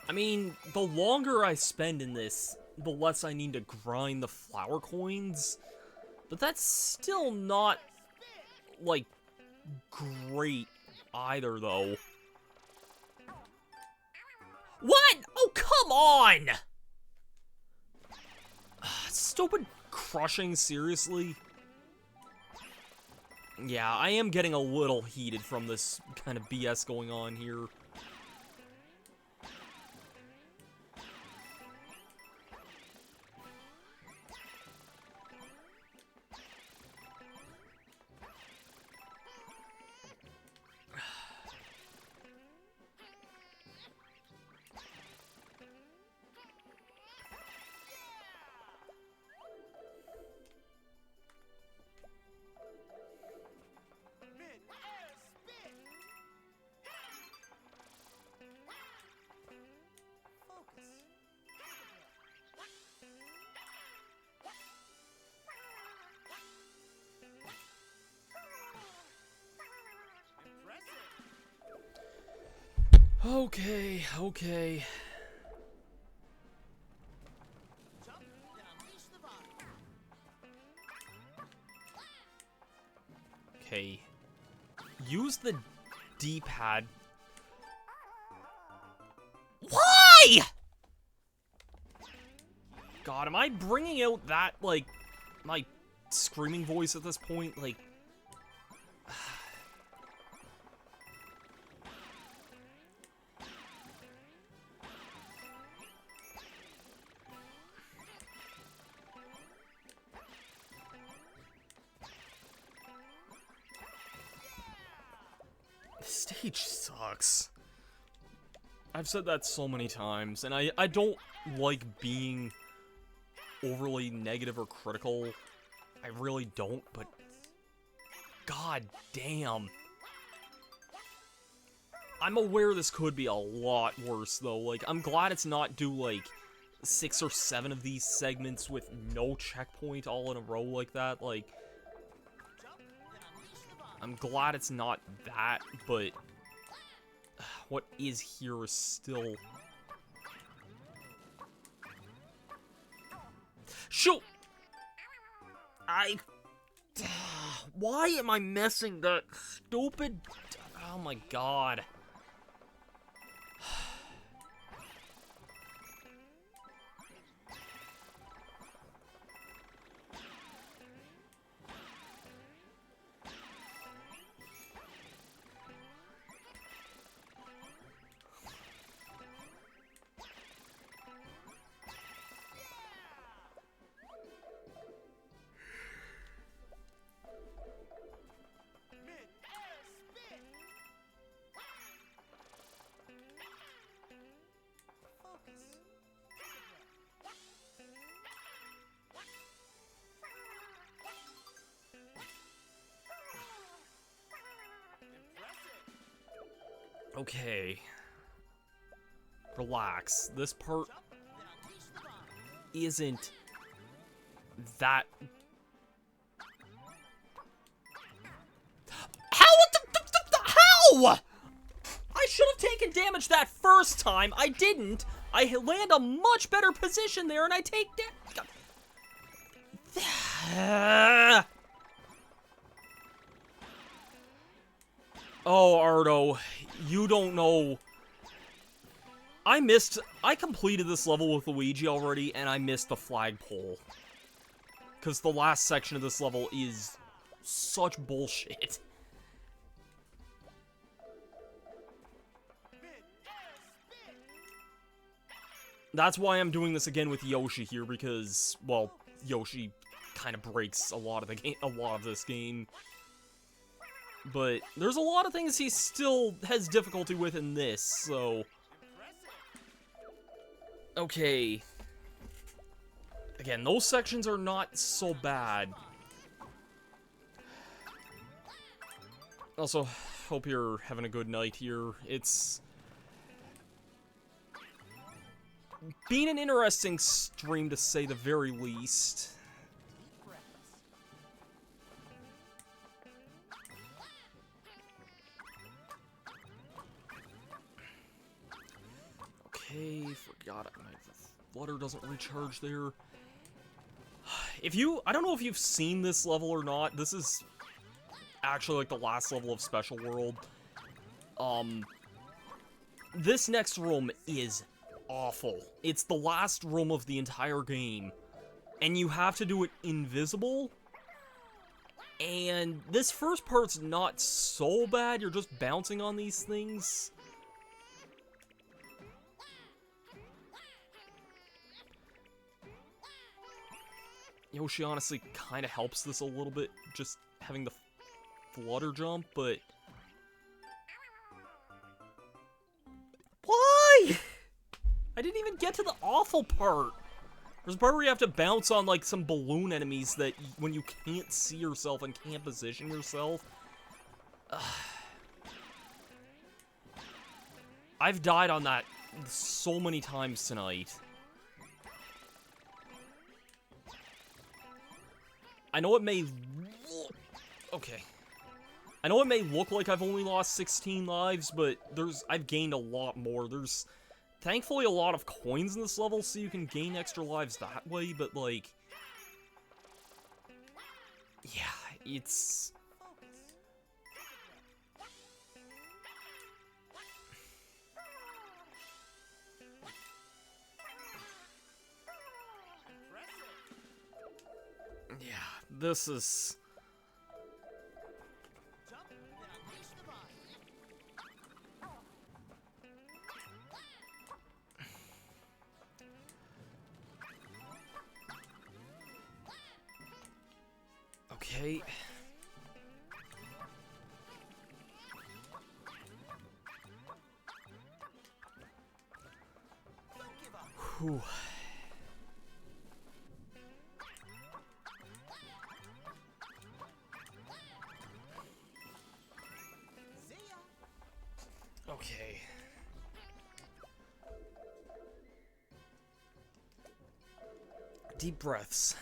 I mean, the longer I spend in this, the less I need to grind the flower coins. But that's still not, like, great either, though. What? Oh, come on! Stupid crushing, seriously? Yeah, I am getting a little heated from this kind of BS going on here. Mid-air spin. Focus. Impressive. Okay. Jump, then unleash the ride. Okay. Use the D-pad. Why? God, am I bringing out that, like, my screaming voice at this point? Like... This stage sucks. I've said that so many times, and I don't like being overly negative or critical. I really don't, but... God damn. I'm aware this could be a lot worse, though. Like, I'm glad it's not do, like, 6 or 7 of these segments with no checkpoint all in a row like that. Like, Jump, then unleash the ride. I'm glad it's not that, but... what is here is still... Shoot! Why am I missing that stupid... Oh my god. Mid-air spin. Okay. Relax. This part Jump, then unleash the bomb. isn't that... How? I should have taken damage that first time. I didn't. I land a much better position there, and I take damage. Oh, Ardo, you don't know. I completed this level with Luigi already, and I missed the flagpole. Because the last section of this level is such bullshit. That's why I'm doing this again with Yoshi here, because, well, Yoshi kind of breaks a lot of this game. But there's a lot of things he still has difficulty with in this, so... Okay. Again, those sections are not so bad. Also, hope you're having a good night here. It's been an interesting stream, to say the very least. Okay, forgot my flutter doesn't recharge there. I don't know if you've seen this level or not. This is actually like the last level of Special World. This next room is awful. It's the last room of the entire game, and you have to do it invisible. And this first part's not so bad. You're just bouncing on these things. Yoshi honestly kind of helps this a little bit, just having the flutter jump, but... Why? I didn't even get to the awful part. There's a part where you have to bounce on, like, some balloon enemies that when you can't see yourself and can't position yourself. I've died on that so many times tonight. I know it may look... Okay. I know it may look like I've only lost 16 lives, but I've gained a lot more. There's thankfully a lot of coins in this level, so you can gain extra lives that way, but like... Yeah, it's... Yeah, this is... Jump, then unleash the bomb. Okay. Don't give up. Whew. See ya. Okay. Deep breaths.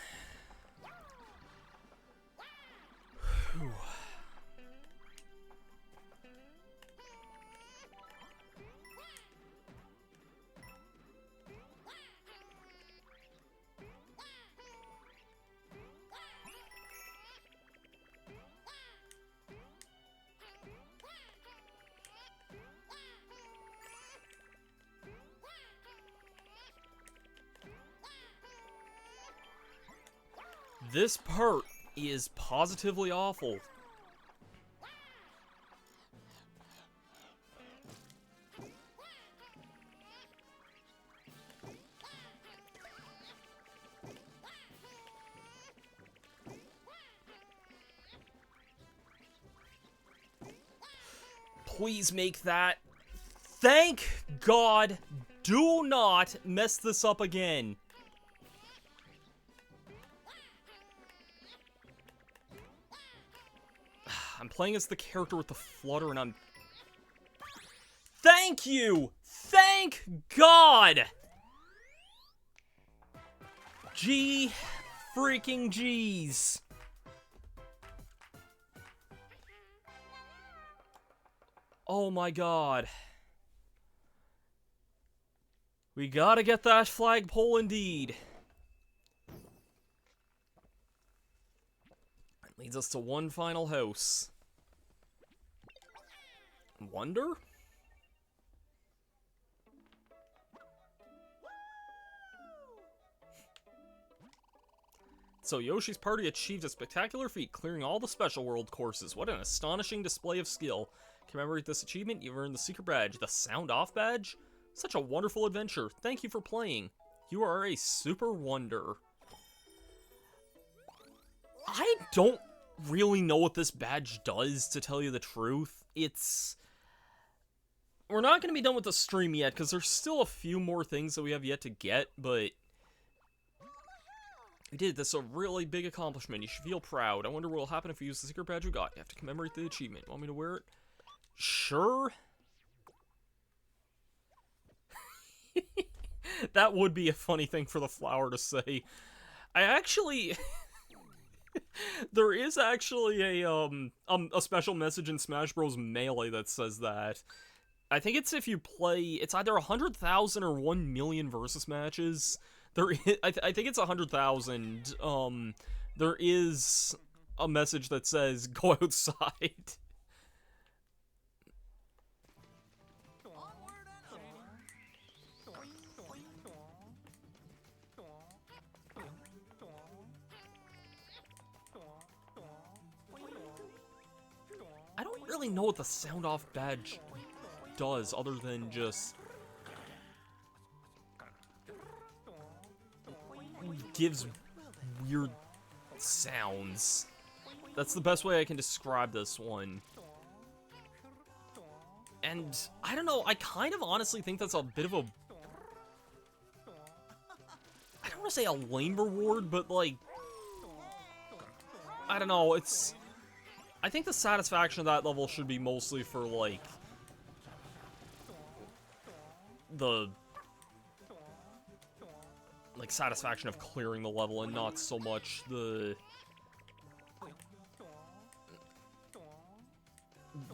Whew. This part is positively awful. Please make that. Thank God, do not mess this up again. I'm playing as the character with the flutter, and I'm Thank you! Thank God! G freaking G's. Oh my God. We gotta get that flagpole indeed. That leads us to one final house. Wonder? So Yoshi's party achieved a spectacular feat, clearing all the special world courses. What an astonishing display of skill. To commemorate this achievement, you've earned the secret badge, the Sound Off badge. Such a wonderful adventure. Thank you for playing. You are a super wonder. I don't really know what this badge does, to tell you the truth. We're not going to be done with the stream yet, because there's still a few more things that we have yet to get, but we did. This is a really big accomplishment. You should feel proud. I wonder what will happen if we use the secret badge we got. You have to commemorate the achievement. Want me to wear it? Sure. That would be a funny thing for the flower to say. I actually... there is actually a special message in Smash Bros. Melee that says that. I think it's if you play... It's either 100,000 or 1 million versus matches. I think it's 100,000. There is a message that says, go outside. I don't really know what the Sound Off badge does, other than just gives weird sounds. That's the best way I can describe this one. And I don't know, I kind of honestly think that's a bit of a... I don't want to say a lame reward, but like... I don't know, it's... I think the satisfaction of that level should be mostly for, like... the... like, satisfaction of clearing the level, and not so much the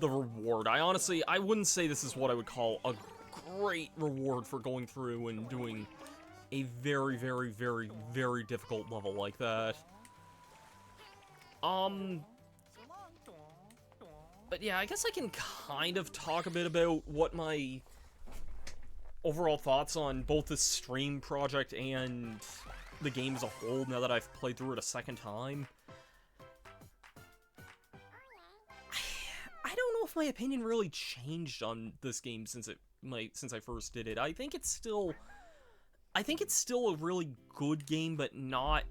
reward. I wouldn't say this is what I would call a great reward for going through and doing a very, very, very, very difficult level like that. But yeah, I guess I can kind of talk a bit about what my overall thoughts on both the stream project and the game as a whole, now that I've played through it a second time. I don't know if my opinion really changed on this game since I first did it. I think it's still a really good game, but not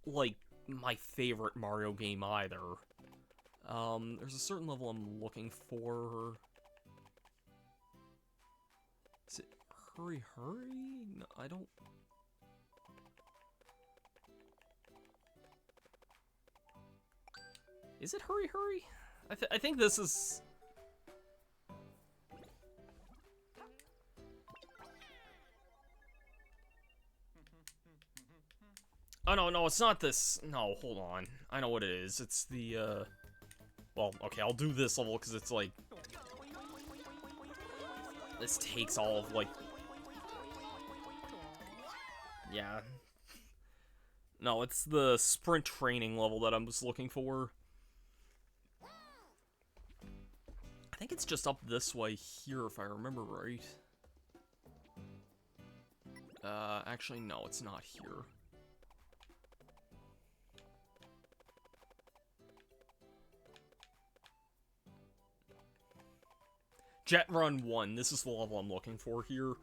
like my favorite Mario game either. There's a certain level I'm looking for. Is it Hurry Hurry? No, I don't... Is it Hurry Hurry? I think this is... Oh, no, it's not this. No, hold on. I know what it is. It's the, well, okay, I'll do this level, because it's, like... This takes all of, like... Yeah. No, it's the sprint training level that I was looking for. I think it's just up this way here, if I remember right. Actually, no, it's not here. Jet Run 1, this is the level I'm looking for here.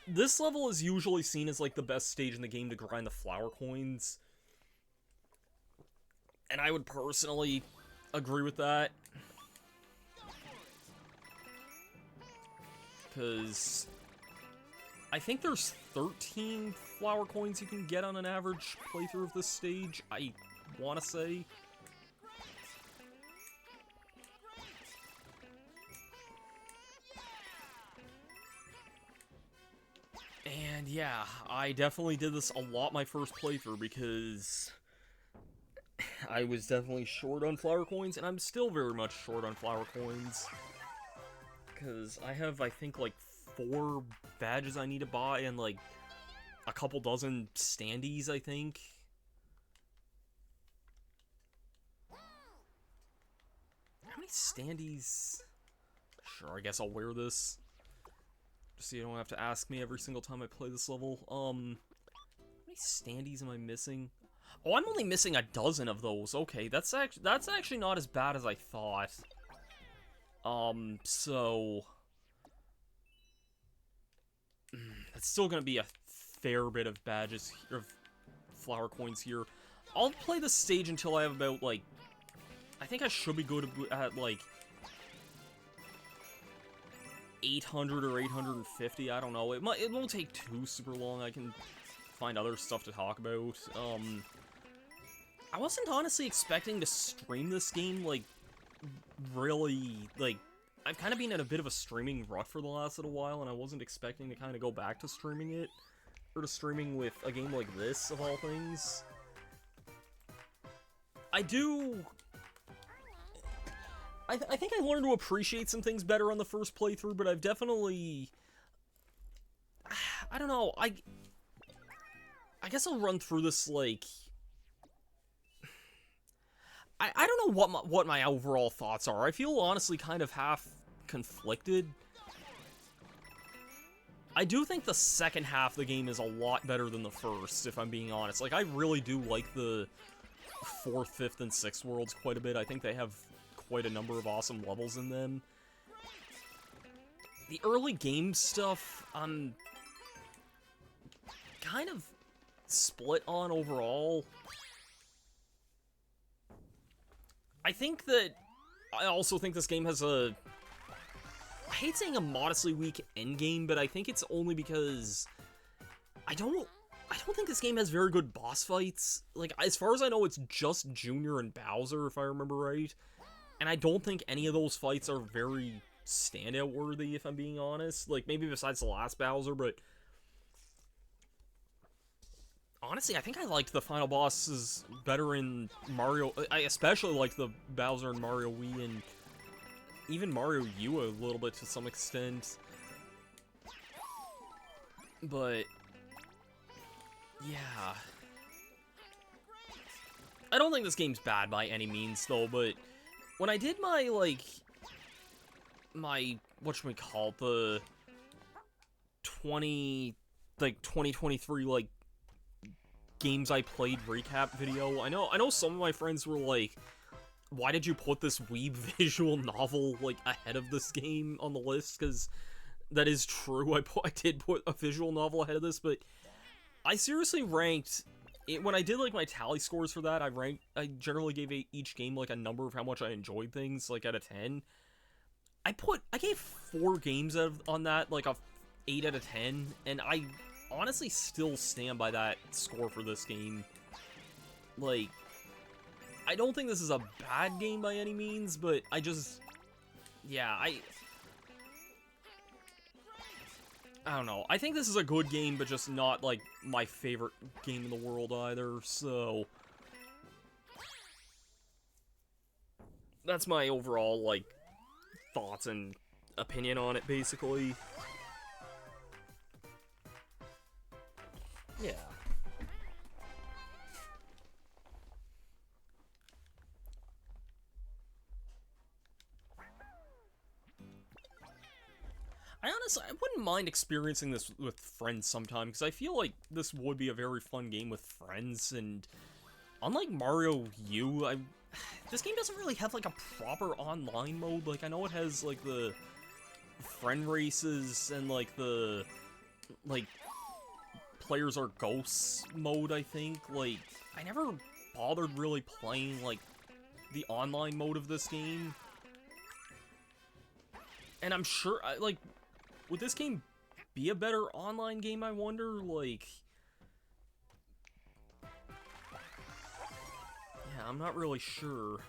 This level is usually seen as, like, the best stage in the game to grind the flower coins. And I would personally agree with that. Because I think there's 13 flower coins you can get on an average playthrough of this stage, I want to say. And yeah, I definitely did this a lot my first playthrough because I was definitely short on flower coins, and I'm still very much short on flower coins. Because I have, I think, like 4 badges I need to buy and like a couple dozen standees, I think. How many standees? Sure, I guess I'll wear this. Just so you don't have to ask me every single time I play this level. How many standees am I missing? Oh, I'm only missing a dozen of those. Okay, that's actually not as bad as I thought. So that's still gonna be a fair bit of badges, of flower coins here. I'll play this stage until I have about, like, I think I should be good at, like, 800 or 850, I don't know. It won't take too super long. I can find other stuff to talk about. I wasn't honestly expecting to stream this game, like, really, like, I've kind of been in a bit of a streaming rut for the last little while, and I wasn't expecting to kind of go back to streaming it, or to streaming with a game like this, of all things. I think I learned to appreciate some things better on the first playthrough, but I've definitely... I don't know, I guess I'll run through this, like... I don't know what my overall thoughts are. I feel honestly kind of half conflicted. I do think the second half of the game is a lot better than the first, if I'm being honest. Like, I really do like the 4th, 5th, and 6th worlds quite a bit. I think they have quite a number of awesome levels in them. The early game stuff, I'm kind of split on overall. I also think this game has a... I hate saying a modestly weak endgame, but I think it's only because I don't think this game has very good boss fights. Like, as far as I know, it's just Junior and Bowser, if I remember right. And I don't think any of those fights are very standout worthy, if I'm being honest. Like, maybe besides the last Bowser, but... Honestly, I think I liked the final bosses better in Mario... I especially liked the Bowser and Mario Wii, and even Mario U a little bit to some extent. But... yeah. I don't think this game's bad by any means, though, but when I did my, like... my... whatchamacallit, the... 2023, like... games I played recap video. I know some of my friends were like, why did you put this Weeb visual novel, like, ahead of this game on the list? Because that is true, I did put a visual novel ahead of this, but I seriously ranked it when I did, like, my tally scores for that. I generally gave each game, like, a number of how much I enjoyed things, like, out of 10. I gave 4 games on that, like, a 8 out of 10, and I honestly still stand by that score for this game. Like, I don't think this is a bad game by any means, but I just... yeah, I don't know. I think this is a good game, but just not, like, my favorite game in the world either, so... that's my overall, like, thoughts and opinion on it, basically. Yeah. I wouldn't mind experiencing this with friends sometime, because I feel like this would be a very fun game with friends, and unlike Mario U, this game doesn't really have, like, a proper online mode. Like, I know it has, like, the friend races and, like, the, like, players are ghosts mode, I think. Like, I never bothered really playing, like, the online mode of this game. And I'm sure, like, would this game be a better online game, I wonder? Like... yeah, I'm not really sure.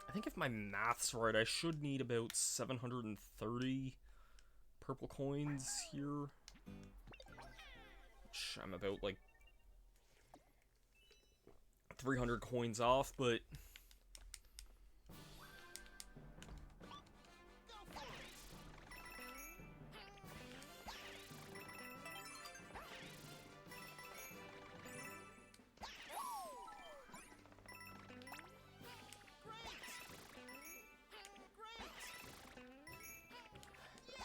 I think if my math's right, I should need about 730 purple coins here. Which I'm about, like, 300 coins off, but...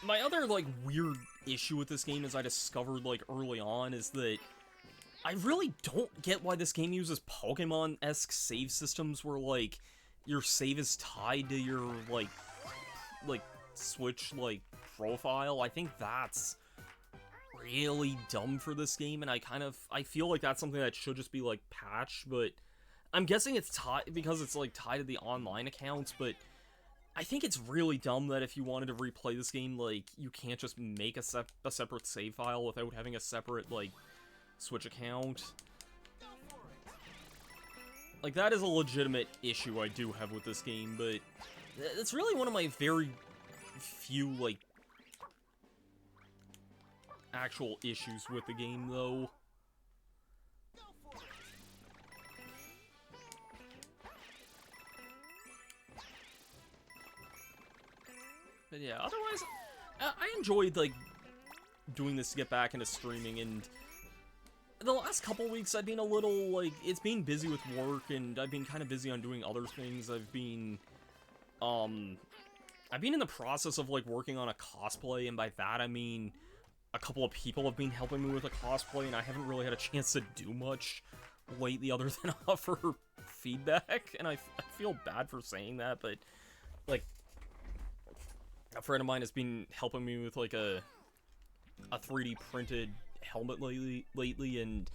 My other, like, weird issue with this game, as I discovered, like, early on, is that I really don't get why this game uses Pokemon-esque save systems where, like, your save is tied to your, like, Switch, like, profile. I think that's really dumb for this game, and I feel like that's something that should just be, like, patched, but I'm guessing it's tied, because it's, like, tied to the online accounts, but I think it's really dumb that if you wanted to replay this game, like, you can't just make a separate save file without having a separate, like, Switch account. Like, that is a legitimate issue I do have with this game, but it's really one of my very few, like, actual issues with the game, though. But yeah, otherwise, I enjoyed, like, doing this to get back into streaming, and the last couple weeks I've been a little, like, it's been busy with work, and I've been kind of busy on doing other things. I've been in the process of, like, working on a cosplay, and by that I mean a couple of people have been helping me with a cosplay, and I haven't really had a chance to do much lately other than offer feedback, and I feel bad for saying that, but, like, a friend of mine has been helping me with, like, a 3D printed helmet lately, and,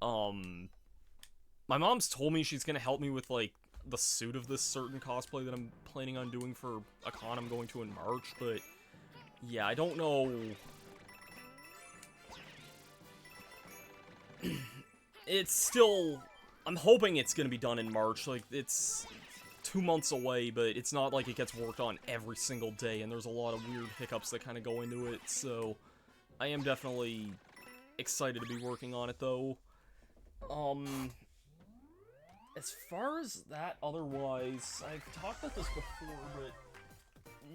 my mom's told me she's gonna help me with, like, the suit of this certain cosplay that I'm planning on doing for a con I'm going to in March, but, yeah, I don't know. It's still, I'm hoping it's gonna be done in March, like, it's 2 months away, but it's not like it gets worked on every single day, and there's a lot of weird hiccups that kind of go into it, so I am definitely excited to be working on it, though. As far as that, otherwise, I've talked about this before, but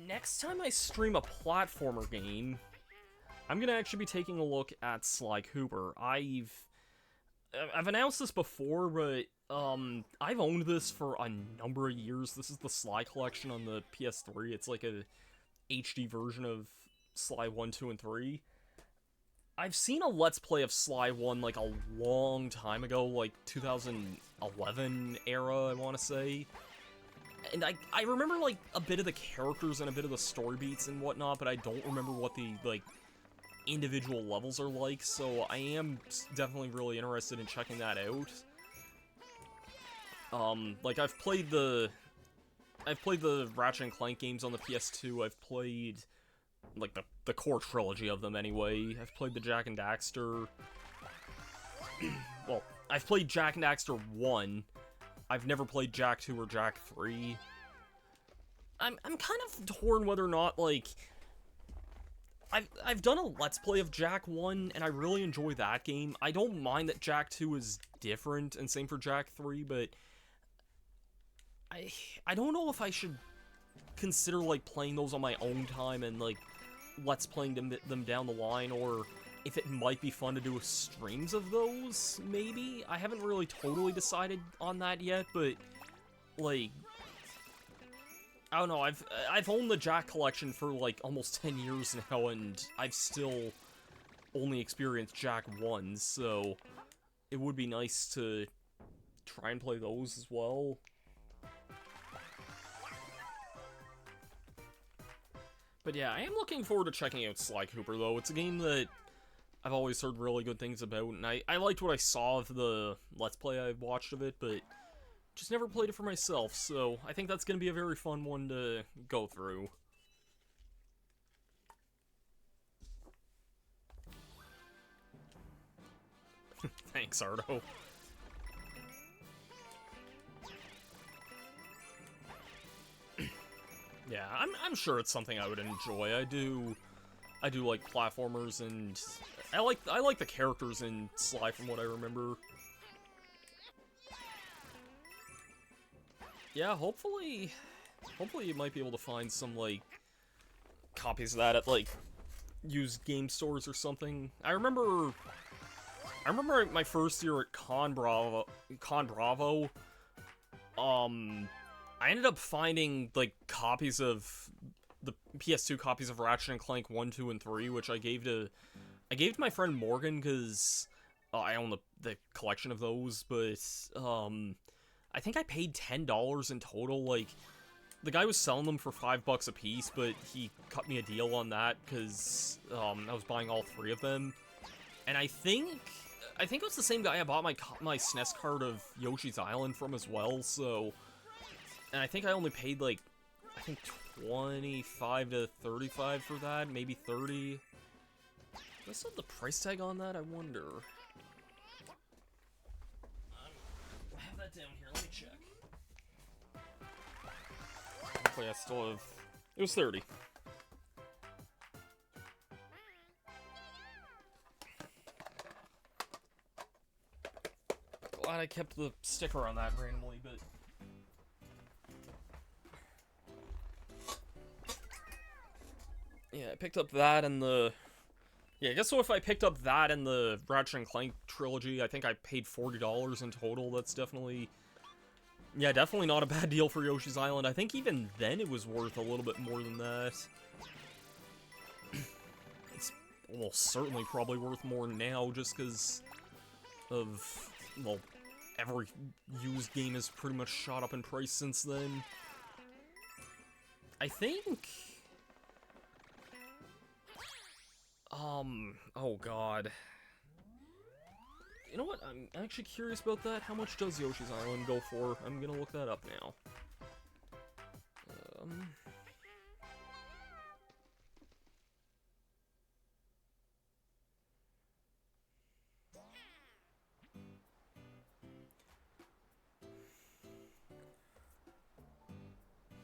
next time I stream a platformer game, I'm gonna actually be taking a look at Sly Cooper. I've announced this before, but I've owned this for a number of years. This is the Sly collection on the PS3. It's like a HD version of Sly 1, 2, and 3. I've seen a Let's Play of Sly 1, like, a long time ago, like, 2011 era, I want to say. And I remember, like, a bit of the characters and a bit of the story beats and whatnot, but I don't remember what the, like, individual levels are like, so I am definitely really interested in checking that out. Like, I've played the Ratchet and Clank games on the PS2. I've played, like, the core trilogy of them anyway. I've played the Jak and Daxter. Well, I've played Jak and Daxter 1. I've never played Jak 2 or Jak 3. I'm kind of torn whether or not, like, I've done a Let's Play of Jak 1, and I really enjoy that game. I don't mind that Jak 2 is different, and same for Jak 3, but I don't know if I should consider, like, playing those on my own time and, like, Let's playing them down the line, or if it might be fun to do streams of those, maybe? I haven't really totally decided on that yet, but, like, I don't know, I've owned the Jak collection for, like, almost 10 years now, and I've still only experienced Jak 1, so it would be nice to try and play those as well. But yeah, I am looking forward to checking out Sly Cooper, though. It's a game that I've always heard really good things about, and I liked what I saw of the Let's Play I watched of it, but just never played it for myself, so I think that's going to be a very fun one to go through. Thanks, Ardo. Yeah, I'm sure it's something I would enjoy. I do I do like platformers, and I like the characters in Sly from what I remember. Yeah, hopefully you might be able to find some, like, copies of that at, like, used game stores or something. I remember my first year at Con Bravo, I ended up finding, like, copies of the PS2 copies of Ratchet and Clank 1, 2, and 3, which I gave to my friend Morgan, because I own the collection of those, but, I think I paid $10 in total. Like, the guy was selling them for $5 a piece, but he cut me a deal on that, because, I was buying all 3 of them. And I think it was the same guy I bought my SNES card of Yoshi's Island from as well, so... And I think I only paid, like, I think 25 to 35 for that, maybe 30. Do I still have the price tag on that? I wonder. I have that down here, let me check. Hopefully I still have... It was 30. Glad I kept the sticker on that randomly, but... Yeah, I picked up that and the... Yeah, I guess so if I picked up that and the Ratchet and Clank trilogy, I think I paid $40 in total. That's definitely... Yeah, definitely not a bad deal for Yoshi's Island. I think even then it was worth a little bit more than that. It's almost certainly probably worth more now, just because of, well, every used game has pretty much shot up in price since then. I think... oh god. You know what? I'm actually curious about that. How much does Yoshi's Island go for? I'm gonna look that up now.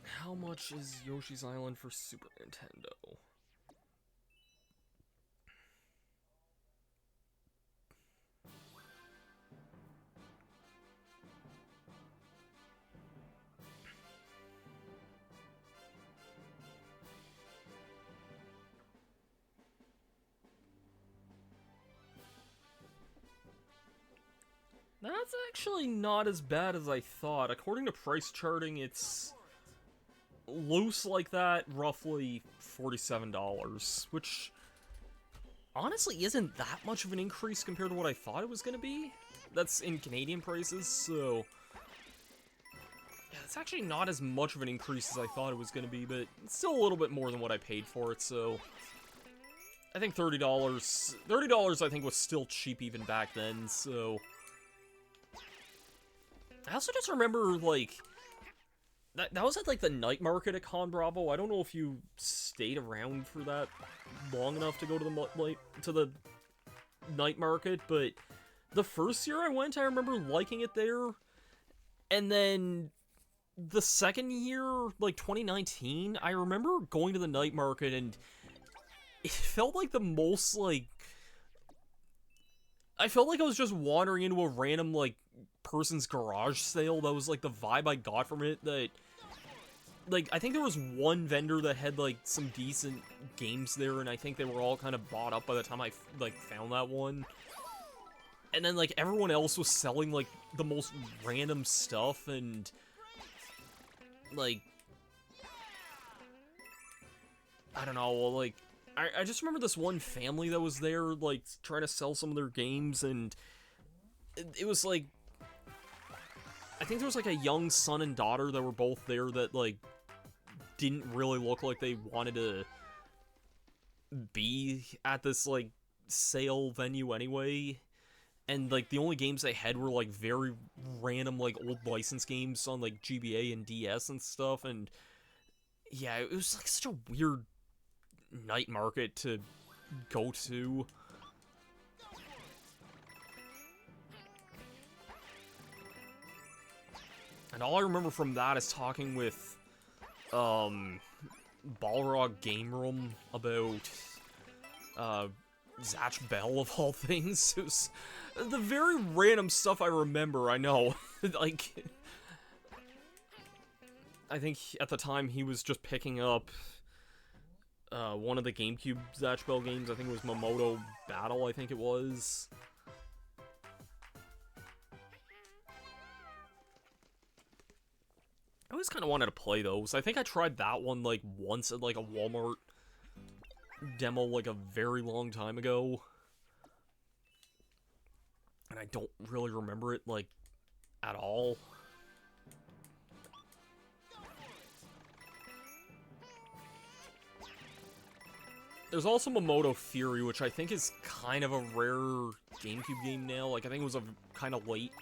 How much is Yoshi's Island for Super Nintendo? That's actually not as bad as I thought. According to price charting, it's loose like that, roughly $47, which honestly isn't that much of an increase compared to what I thought it was going to be. That's in Canadian prices, so... Yeah, it's actually not as much of an increase as I thought it was going to be, but it's still a little bit more than what I paid for it, so... I think $30 I think was still cheap even back then, so... I also just remember, like, that was at, like, the night market at Con Bravo. I don't know if you stayed around for that long enough to go to the night market, but the first year I went, I remember liking it there, and then the second year, like, 2019, I remember going to the night market, and it felt like the most, like... I felt like I was just wandering into a random, like, person's garage sale. That was, like, the vibe I got from it. That, like, I think there was one vendor that had, like, some decent games there, and I think they were all kind of bought up by the time I, like, found that one. And then, like, everyone else was selling, like, the most random stuff, and, like, I don't know, like, I just remember this one family that was there, like, trying to sell some of their games, and it was, like, I think there was, like, a young son and daughter that were both there that, like, didn't really look like they wanted to be at this, like, sale venue anyway, and, like, the only games they had were, like, very random, like, old license games on, like, GBA and DS and stuff, and, yeah, it was, like, such a weird night market to go to. And all I remember from that is talking with Balrog Game Room about Zatch Bell of all things. It was the very random stuff I remember, I know. Like, I think at the time he was just picking up one of the GameCube Zatch Bell games. I think it was Momoto Battle, I think it was. I always kind of wanted to play those. I think I tried that one, like, once at, like, a Walmart demo, like, a very long time ago. And I don't really remember it, like, at all. There's also Momoto Fury, which I think is kind of a rare GameCube game now. Like, I think it was a kind of late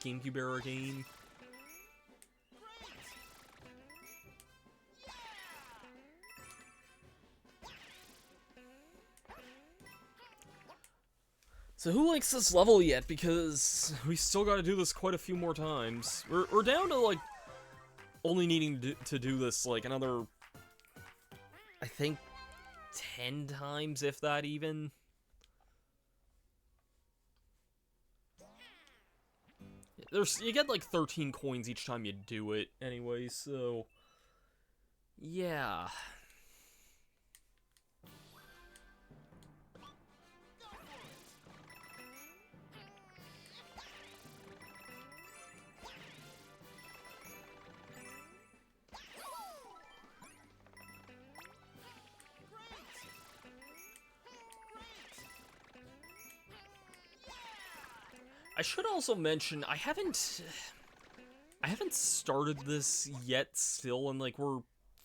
GameCube era game. So who likes this level yet? Because we still gotta do this quite a few more times. We're down to, like, only needing to do this, like, another, I think, 10 times, if that even. You get, like, 13 coins each time you do it, anyway, so... yeah. I should also mention, I haven't started this yet still, and, like, we're,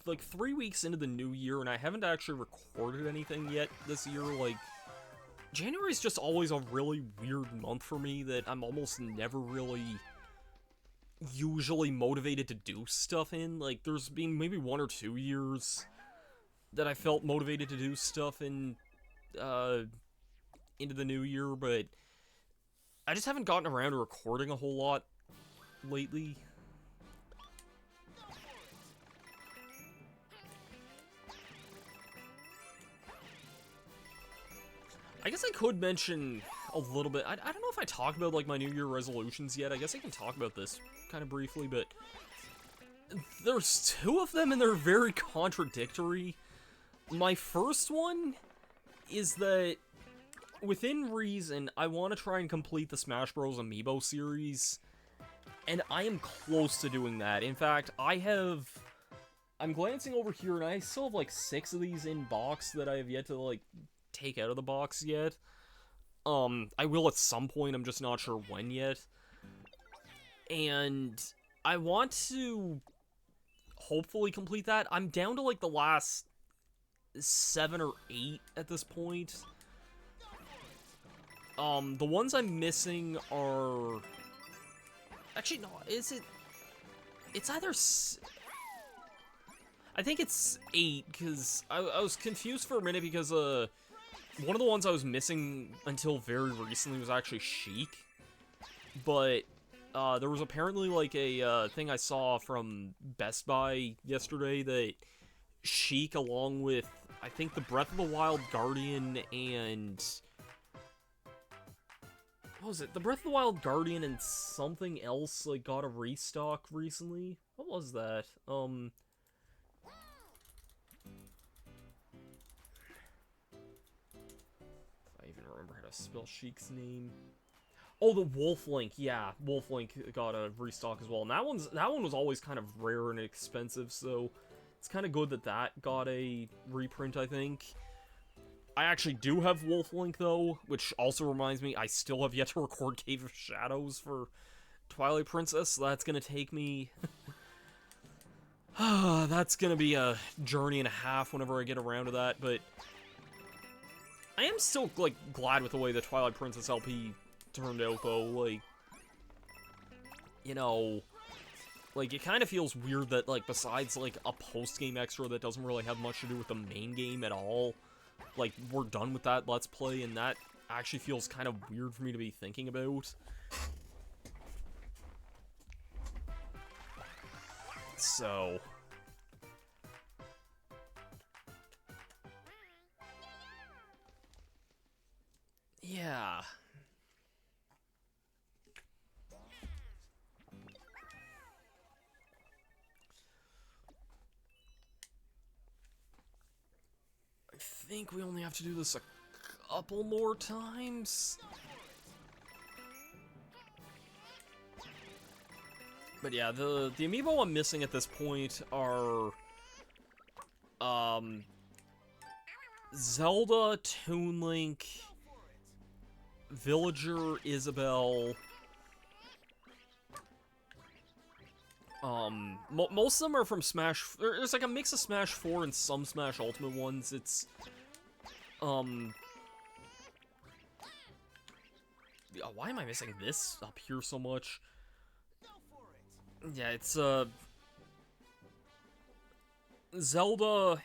like, 3 weeks into the new year, and I haven't actually recorded anything yet this year. Like, January's just always a really weird month for me that I'm almost never really usually motivated to do stuff in. Like, there's been maybe 1 or 2 years that I felt motivated to do stuff in, into the new year, but I just haven't gotten around to recording a whole lot lately. I guess I could mention a little bit. I don't know if I talked about, like, my New Year resolutions yet. I guess I can talk about this kind of briefly, but there's 2 of them and they're very contradictory. My first one is that, within reason, I want to try and complete the Smash Bros. Amiibo series, and I am close to doing that. In fact, I'm glancing over here, and I still have, like, 6 of these in box that I have yet to, like, take out of the box yet. I will at some point, I'm just not sure when yet. And I want to hopefully complete that. I'm down to, like, the last 7 or 8 at this point. The ones I'm missing are... actually, no, is it... it's either... I think it's 8, because I was confused for a minute, because, one of the ones I was missing until very recently was actually Sheik. But, there was apparently, like, a, thing I saw from Best Buy yesterday that Sheik, along with, I think, the Breath of the Wild Guardian and... what was it? The Breath of the Wild Guardian and something else, like, got a restock recently? What was that? If I even remember how to spell Sheik's name. Oh, the Wolf Link. Yeah, Wolf Link got a restock as well. And that one was always kind of rare and expensive, so it's kind of good that that got a reprint, I think. I actually do have Wolf Link, though, which also reminds me, I still have yet to record Cave of Shadows for Twilight Princess, so that's gonna take me... that's gonna be a journey and a half whenever I get around to that, but... I am still, like, glad with the way the Twilight Princess LP turned out, though. Like, you know, like, it kind of feels weird that, like, besides, like, a post-game extra that doesn't really have much to do with the main game at all, like, we're done with that Let's Play, and that actually feels kind of weird for me to be thinking about. So... think we only have to do this a couple more times. But yeah, the amiibo I'm missing at this point are Zelda, Toon Link, Villager, Isabelle. Most of them are from Smash. There's like a mix of Smash 4 and some Smash Ultimate ones. It's why am I missing this up here so much? Yeah, it's Zelda.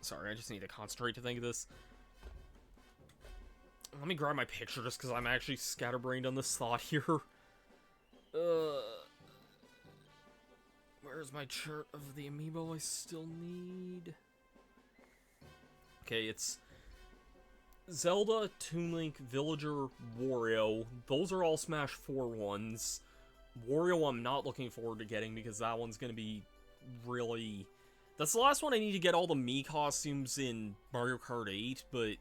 Sorry, I just need to concentrate to think of this. Let me grab my picture just because I'm actually scatterbrained on this thought here. Where's my chart of the amiibo I still need? Okay, it's Zelda, Toon Link, Villager, Wario. Those are all Smash 4 ones. Wario I'm not looking forward to getting because that one's gonna be really... That's the last one I need to get all the Mii costumes in Mario Kart 8, but...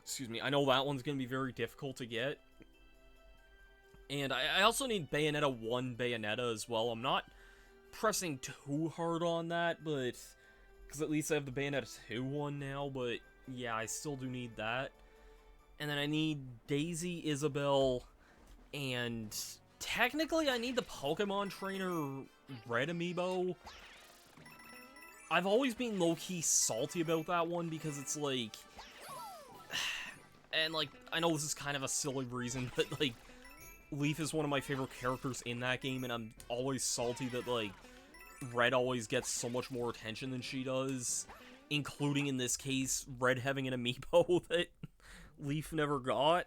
Excuse me, I know that one's gonna be very difficult to get. And I also need Bayonetta 1 Bayonetta as well. I'm not pressing too hard on that, but... Because at least I have the Bayonetta 2 one now, but yeah, I still do need that. And then I need Daisy, Isabelle, and... Technically, I need the Pokemon Trainer Red amiibo. I've always been low-key salty about that one because it's like... And like, I know this is kind of a silly reason, but like... Leaf is one of my favorite characters in that game, and I'm always salty that like... Red always gets so much more attention than she does. Including, in this case, Red having an amiibo that Leaf never got.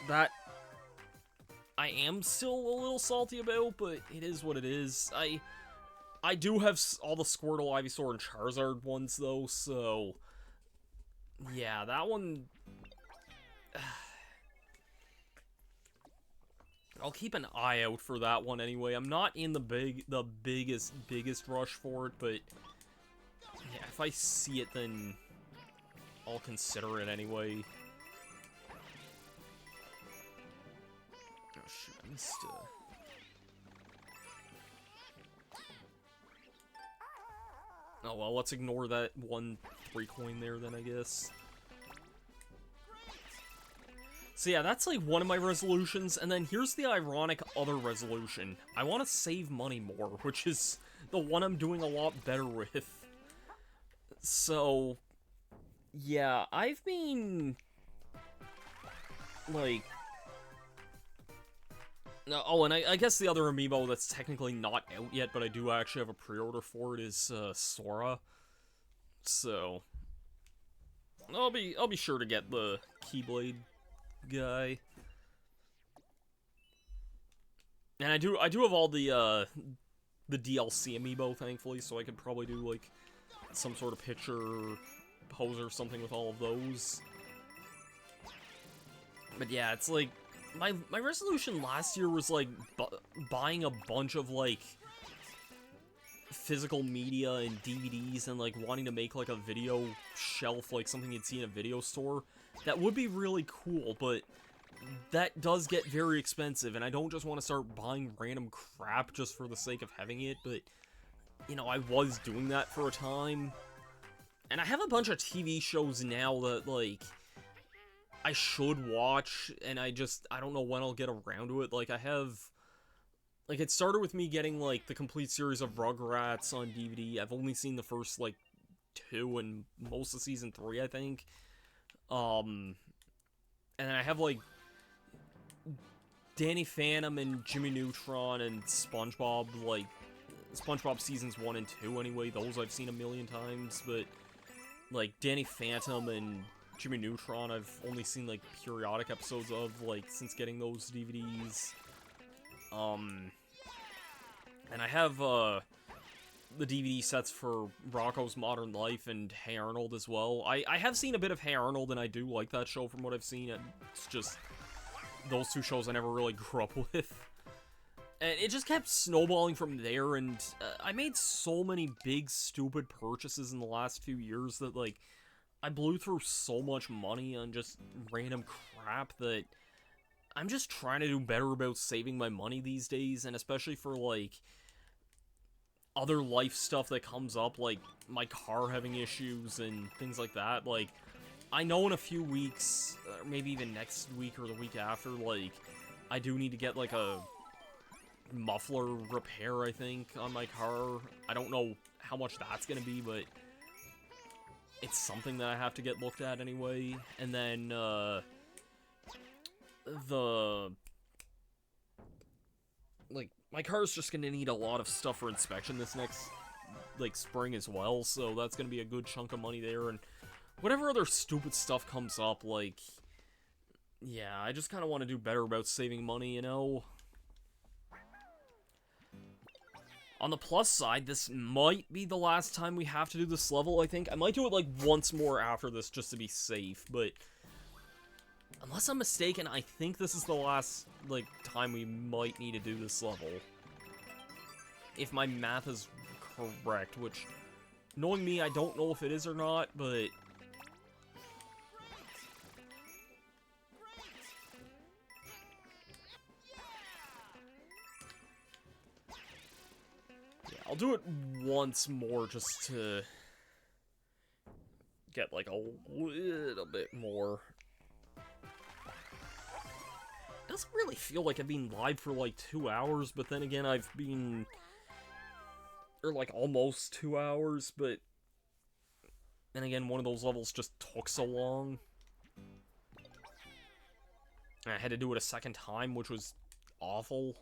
That... I am still a little salty about, but it is what it is. I do have all the Squirtle, Ivysaur, and Charizard ones, though, so... Yeah, that one... I'll keep an eye out for that one anyway. I'm not in the biggest rush for it, but... Yeah, if I see it, then... I'll consider it anyway. Oh shoot, I missed Oh well, let's ignore that 1 3 coin there then, I guess. So yeah, that's like one of my resolutions, and then here's the ironic other resolution. I want to save money more, which is the one I'm doing a lot better with. So, yeah, I've been, like... Oh, and I guess the other amiibo that's technically not out yet, but I do actually have a pre-order for it, is Sora. So, I'll be sure to get the Keyblade guy. And I do have all the DLC amiibo, thankfully, so I could probably do like some sort of picture pose or something with all of those. But yeah, it's like my resolution last year was like buying a bunch of like physical media and DVDs and like wanting to make like a video shelf, like something you'd see in a video store. That would be really cool, but that does get very expensive, and I don't just want to start buying random crap just for the sake of having it, but, you know, I was doing that for a time. And I have a bunch of TV shows now that, like, I should watch, and I don't know when I'll get around to it. Like, I have... Like, it started with me getting, like, the complete series of Rugrats on DVD. I've only seen the first, like, 2 and most of season 3, I think. And then I have, like, Danny Phantom and Jimmy Neutron and SpongeBob, like, SpongeBob seasons 1 and 2 anyway. Those I've seen a million times, but, like, Danny Phantom and Jimmy Neutron I've only seen, like, periodic episodes of, like, since getting those DVDs. And I have, the DVD sets for Rocko's Modern Life and Hey Arnold as well. I have seen a bit of Hey Arnold, and I do like that show from what I've seen, and it's just... Those two shows I never really grew up with. And it just kept snowballing from there, and I made so many big, stupid purchases in the last few years that, like, I blew through so much money on just random crap that I'm just trying to do better about saving my money these days, and especially for, like, other life stuff that comes up, like my car having issues and things like that. Like, I know in a few weeks, or maybe even next week or the week after, like, I do need to get, like, a muffler repair, I think, on my car. I don't know how much that's gonna be, but it's something that I have to get looked at anyway. And then, like, my car's just gonna need a lot of stuff for inspection this next, like, spring as well, so that's gonna be a good chunk of money there, and whatever other stupid stuff comes up, like, yeah, I just kind of want to do better about saving money, you know? On the plus side, this might be the last time we have to do this level, I think. I might do it, like, once more after this, just to be safe, but unless I'm mistaken, I think this is the last, like, time we might need to do this level. If my math is correct, which, knowing me, I don't know if it is or not, but I'll do it once more just to get, like, a little bit more. It doesn't really feel like I've been live for, like, 2 hours, but then again, I've been, or, like, almost 2 hours, but then again, one of those levels just took so long. And I had to do it a second time, which was awful.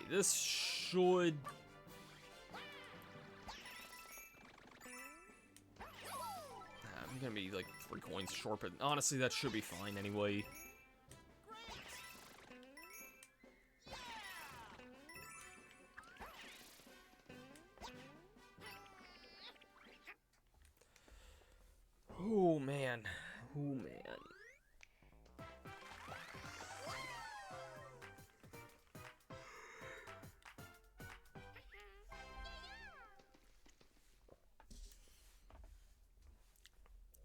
This should... I'm gonna be, like, 3 coins short, but honestly, that should be fine anyway. Oh, man. Oh, man.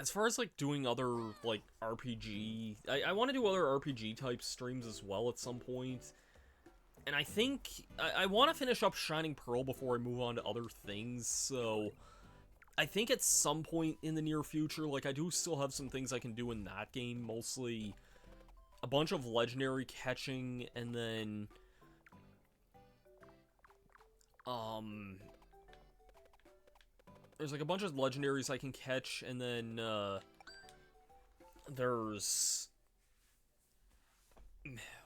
As far as, like, doing other, like, RPG... I want to do other RPG-type streams as well at some point. And I think... I want to finish up Shining Pearl before I move on to other things, so... I think at some point in the near future, like, I do still have some things I can do in that game, mostly a bunch of legendary catching, and then... There's, like, a bunch of legendaries I can catch, and then, there's...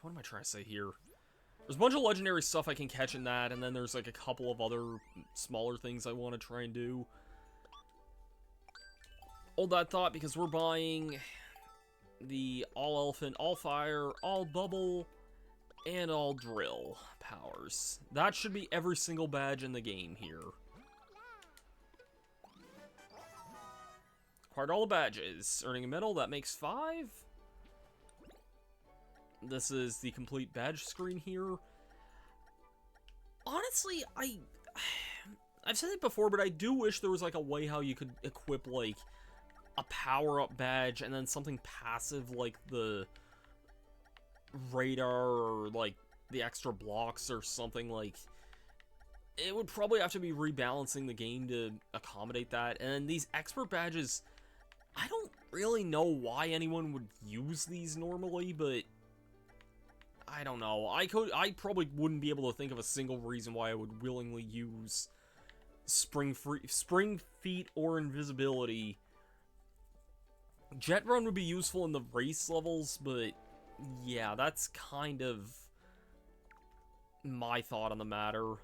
What am I trying to say here? There's a bunch of legendary stuff I can catch in that, and then there's, like, a couple of other smaller things I want to try and do. Hold that thought, because we're buying the all-elephant, all-fire, all-bubble, and all-drill powers. That should be every single badge in the game here. Acquired all the badges. Earning a medal, that makes 5. This is the complete badge screen here. Honestly, I've said it before, but I do wish there was, like, a way how you could equip, like, a power-up badge and then something passive like the radar or, like, the extra blocks or something. Like, it would probably have to be rebalancing the game to accommodate that. And these expert badges, I don't really know why anyone would use these normally, but I don't know. I probably wouldn't be able to think of a single reason why I would willingly use Spring Feet or Invisibility. Jet Run would be useful in the race levels, but yeah, that's kind of my thought on the matter.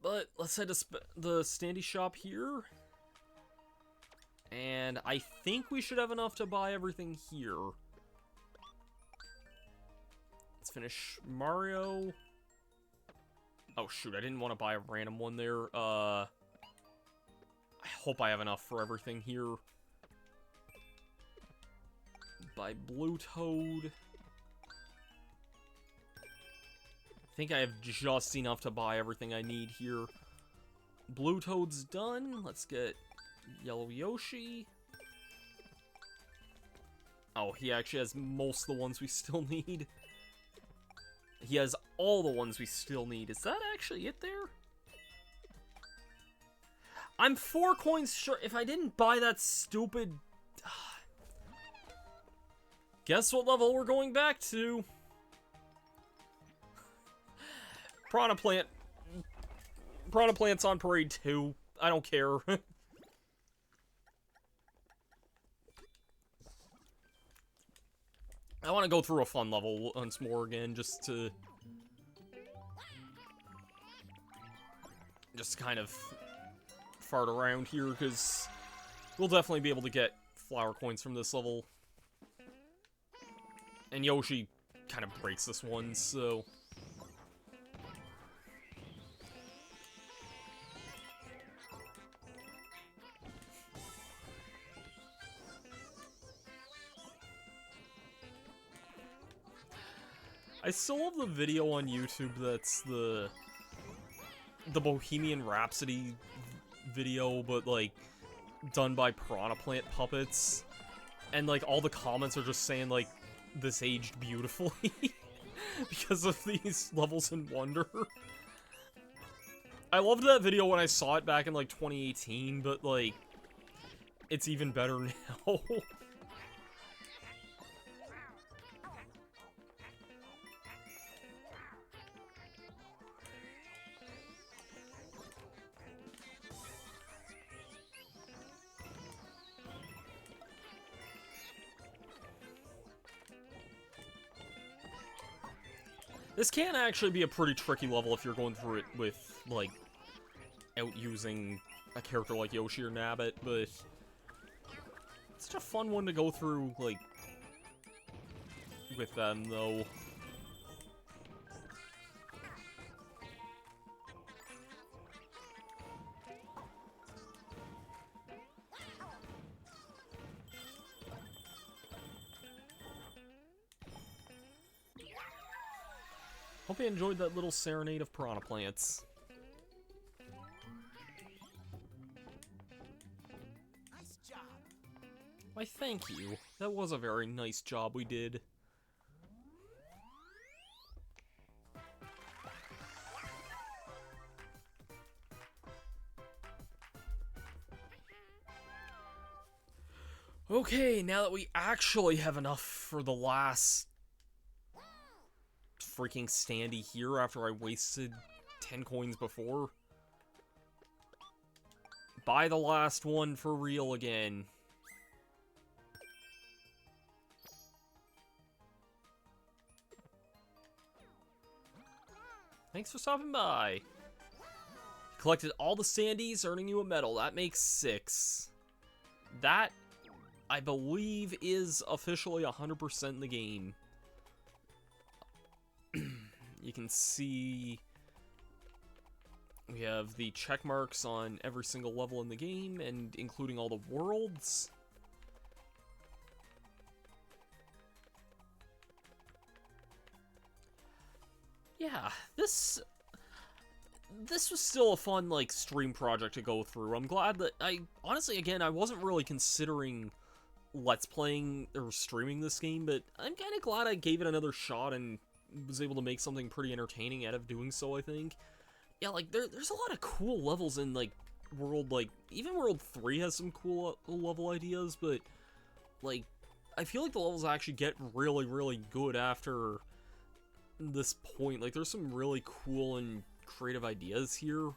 But let's head to the Standy shop here. And I think we should have enough to buy everything here. Let's finish Mario. Oh shoot, I didn't want to buy a random one there. hope I have enough for everything here. By Blue Toad. I think I have just enough to buy everything I need here. Blue Toad's done. Let's get Yellow Yoshi. Oh, he actually has most of the ones we still need. He has all the ones we still need. Is that actually it there? I'm 4 coins short. If I didn't buy that stupid... Guess what level we're going back to? Piranha Plant. Piranha Plant's on parade too. I don't care. I want to go through a fun level once more again, just to kind of fart around here, because we'll definitely be able to get flower coins from this level. And Yoshi kind of breaks this one, so... I still love the video on YouTube that's the Bohemian Rhapsody video, but, like, done by Piranha Plant puppets. And, like, all the comments are just saying, like, this aged beautifully because of these levels in Wonder. I loved that video when I saw it back in, like, 2018, but, like, it's even better now. This can actually be a pretty tricky level if you're going through it with, like, out using a character like Yoshi or Nabbit, but it's such a fun one to go through, like, with them, though. Hope you enjoyed that little serenade of Piranha Plants. Nice job. Why, thank you. That was a very nice job we did. Okay, now that we actually have enough for the last freaking standee here after I wasted 10 coins before. Buy the last one for real again. Thanks for stopping by. Collected all the standees, earning you a medal. That makes 6. That, I believe, is officially 100% in the game. You can see we have the check marks on every single level in the game, and including all the worlds. Yeah, this was still a fun, like, stream project to go through. I'm glad that honestly, again, I wasn't really considering Let's Playing or streaming this game, but I'm kind of glad I gave it another shot and was able to make something pretty entertaining out of doing so, I think. Yeah, like, there's a lot of cool levels in, like, even World 3 has some cool level ideas, but, like, I feel like the levels actually get really, really good after this point. Like, there's some really cool and creative ideas here.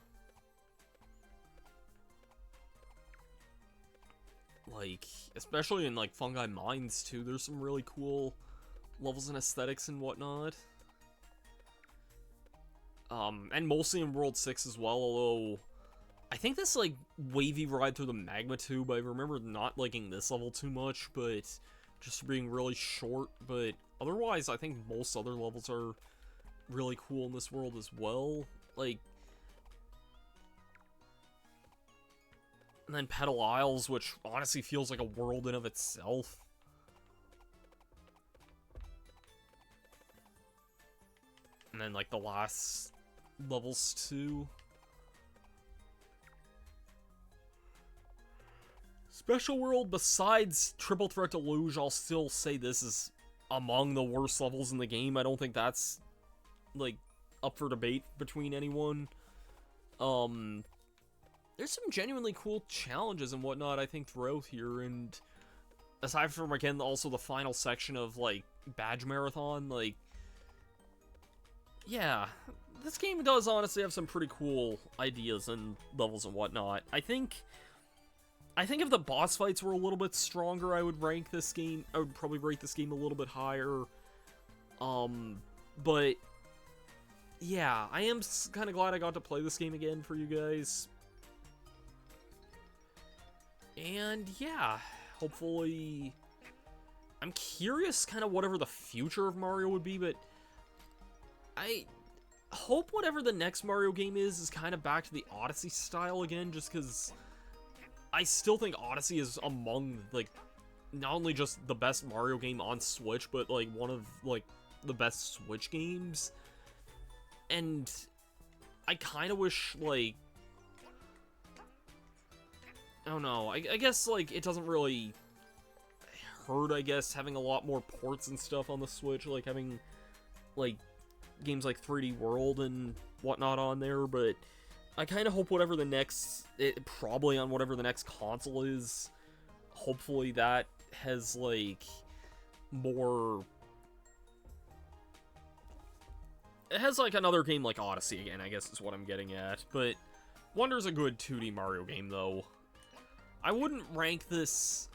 Like, especially in, like, Fungi Mines, too, there's some really cool levels and aesthetics and whatnot. And mostly in World 6 as well, although I think this, like, wavy ride through the magma tube, I remember not liking this level too much, but just being really short, but otherwise I think most other levels are really cool in this world as well. Like, And then Petal Isles, which honestly feels like a world in of itself. And then, like, the last levels, too. Special World, besides Triple Threat Deluge, I'll still say this is among the worst levels in the game. I don't think that's, like, up for debate between anyone. There's some genuinely cool challenges and whatnot, I think, throughout here, and aside from, again, also the final section of, like, Badge Marathon, like, yeah, this game does honestly have some pretty cool ideas and levels and whatnot. I think if the boss fights were a little bit stronger, I would rank this game, I would probably rate this game a little bit higher, but, yeah, I am kind of glad I got to play this game again for you guys. And yeah, hopefully, I'm curious kind of whatever the future of Mario would be, but I hope whatever the next Mario game is kind of back to the Odyssey style again, just because I still think Odyssey is among, like, not only just the best Mario game on Switch, but, like, one of, like, the best Switch games. And I kind of wish, like, I don't know, I guess, like, it doesn't really hurt, I guess, having a lot more ports and stuff on the Switch, like, having, like, games like 3D World and whatnot on there, but I kind of hope whatever the next, probably on whatever the next console is, hopefully that has, like, more, it has, like, another game like Odyssey again, I guess is what I'm getting at, but Wonder's a good 2D Mario game, though. I wouldn't rank this,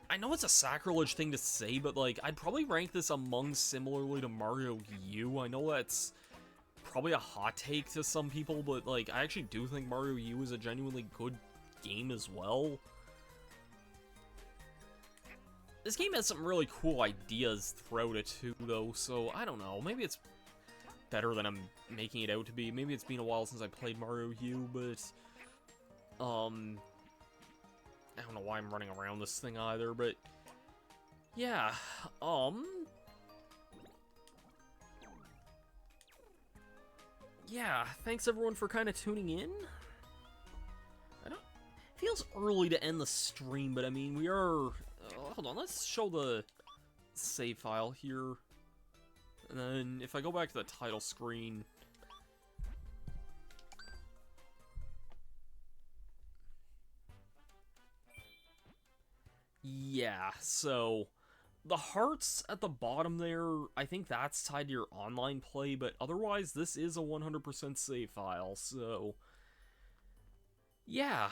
I know it's a sacrilege thing to say, but, like, I'd probably rank this among similarly to Mario U. I know that's probably a hot take to some people, but, like, I actually do think Mario U is a genuinely good game as well. This game has some really cool ideas throughout it, too, though, so I don't know. Maybe it's better than I'm making it out to be. Maybe it's been a while since I played Mario U, but I don't know why I'm running around this thing either, but yeah, yeah, thanks everyone for kind of tuning in. It feels early to end the stream, but I mean, we are, hold on, let's show the save file here, and then if I go back to the title screen, yeah, so the hearts at the bottom there, I think that's tied to your online play, but otherwise this is a 100% save file, so yeah,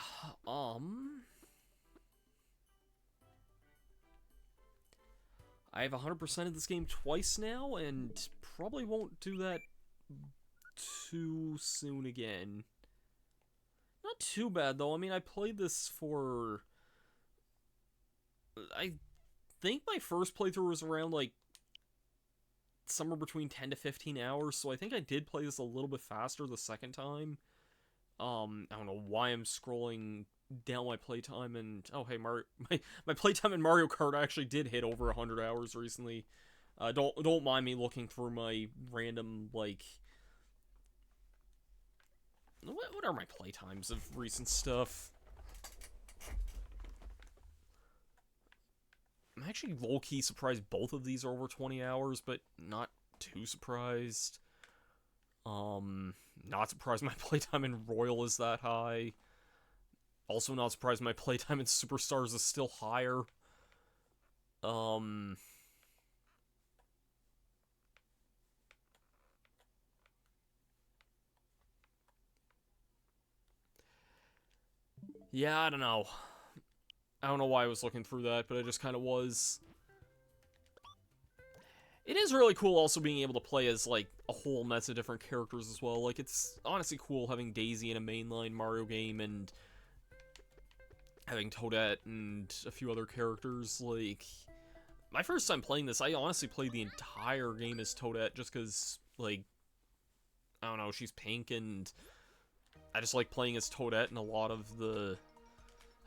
I have 100% of this game twice now, and probably won't do that too soon again. Not too bad, though. I mean, I played this for, I think my first playthrough was around, like, somewhere between 10 to 15 hours, so I think I did play this a little bit faster the second time. I don't know why I'm scrolling down my playtime, and oh hey, my playtime in Mario Kart actually did hit over 100 hours recently. Don't mind me looking through my random, like, what are my playtimes of recent stuff? I'm actually low-key surprised both of these are over 20 hours, but not too surprised. Not surprised my playtime in Royal is that high. Also not surprised my playtime in Superstars is still higher. Yeah, I don't know. I don't know why I was looking through that, but I just kind of was. It is really cool also being able to play as, like, a whole mess of different characters as well. Like, it's honestly cool having Daisy in a mainline Mario game and having Toadette and a few other characters. Like, my first time playing this, I honestly played the entire game as Toadette just because, like, I don't know, she's pink and I just like playing as Toadette in a lot of the...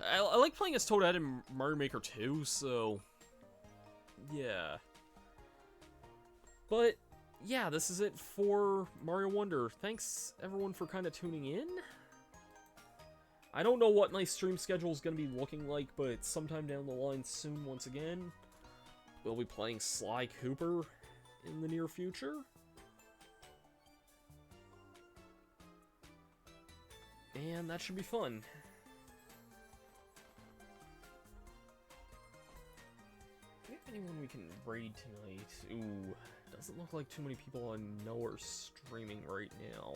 I like playing as Toadette in Mario Maker 2, so... yeah. But, yeah, this is it for Mario Wonder. Thanks, everyone, for kind of tuning in. I don't know what my stream schedule is going to be looking like, but sometime down the line soon, once again, we'll be playing Sly Cooper in the near future. And that should be fun. Do we have anyone we can raid tonight? Ooh, doesn't look like too many people I know are streaming right now.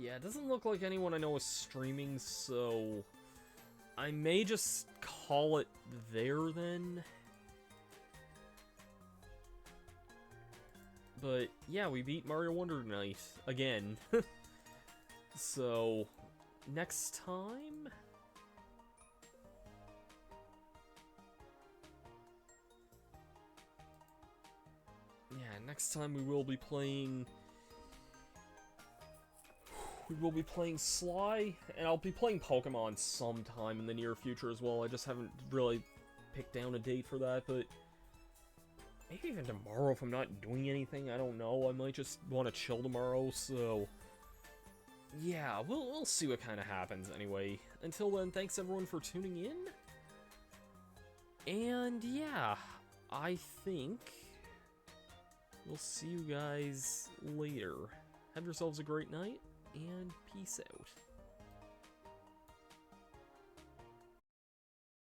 Yeah, it doesn't look like anyone I know is streaming, so I may just call it there then. But yeah, we beat Mario Wonder tonight again. So next time, next time we will be playing Sly, and I'll be playing Pokemon sometime in the near future as well. I just haven't really picked down a date for that, but maybe even tomorrow if I'm not doing anything. I don't know. I might just want to chill tomorrow, so yeah, we'll see what kind of happens anyway. Until then, thanks everyone for tuning in, and yeah, I think we'll see you guys later. Have yourselves a great night, and peace out.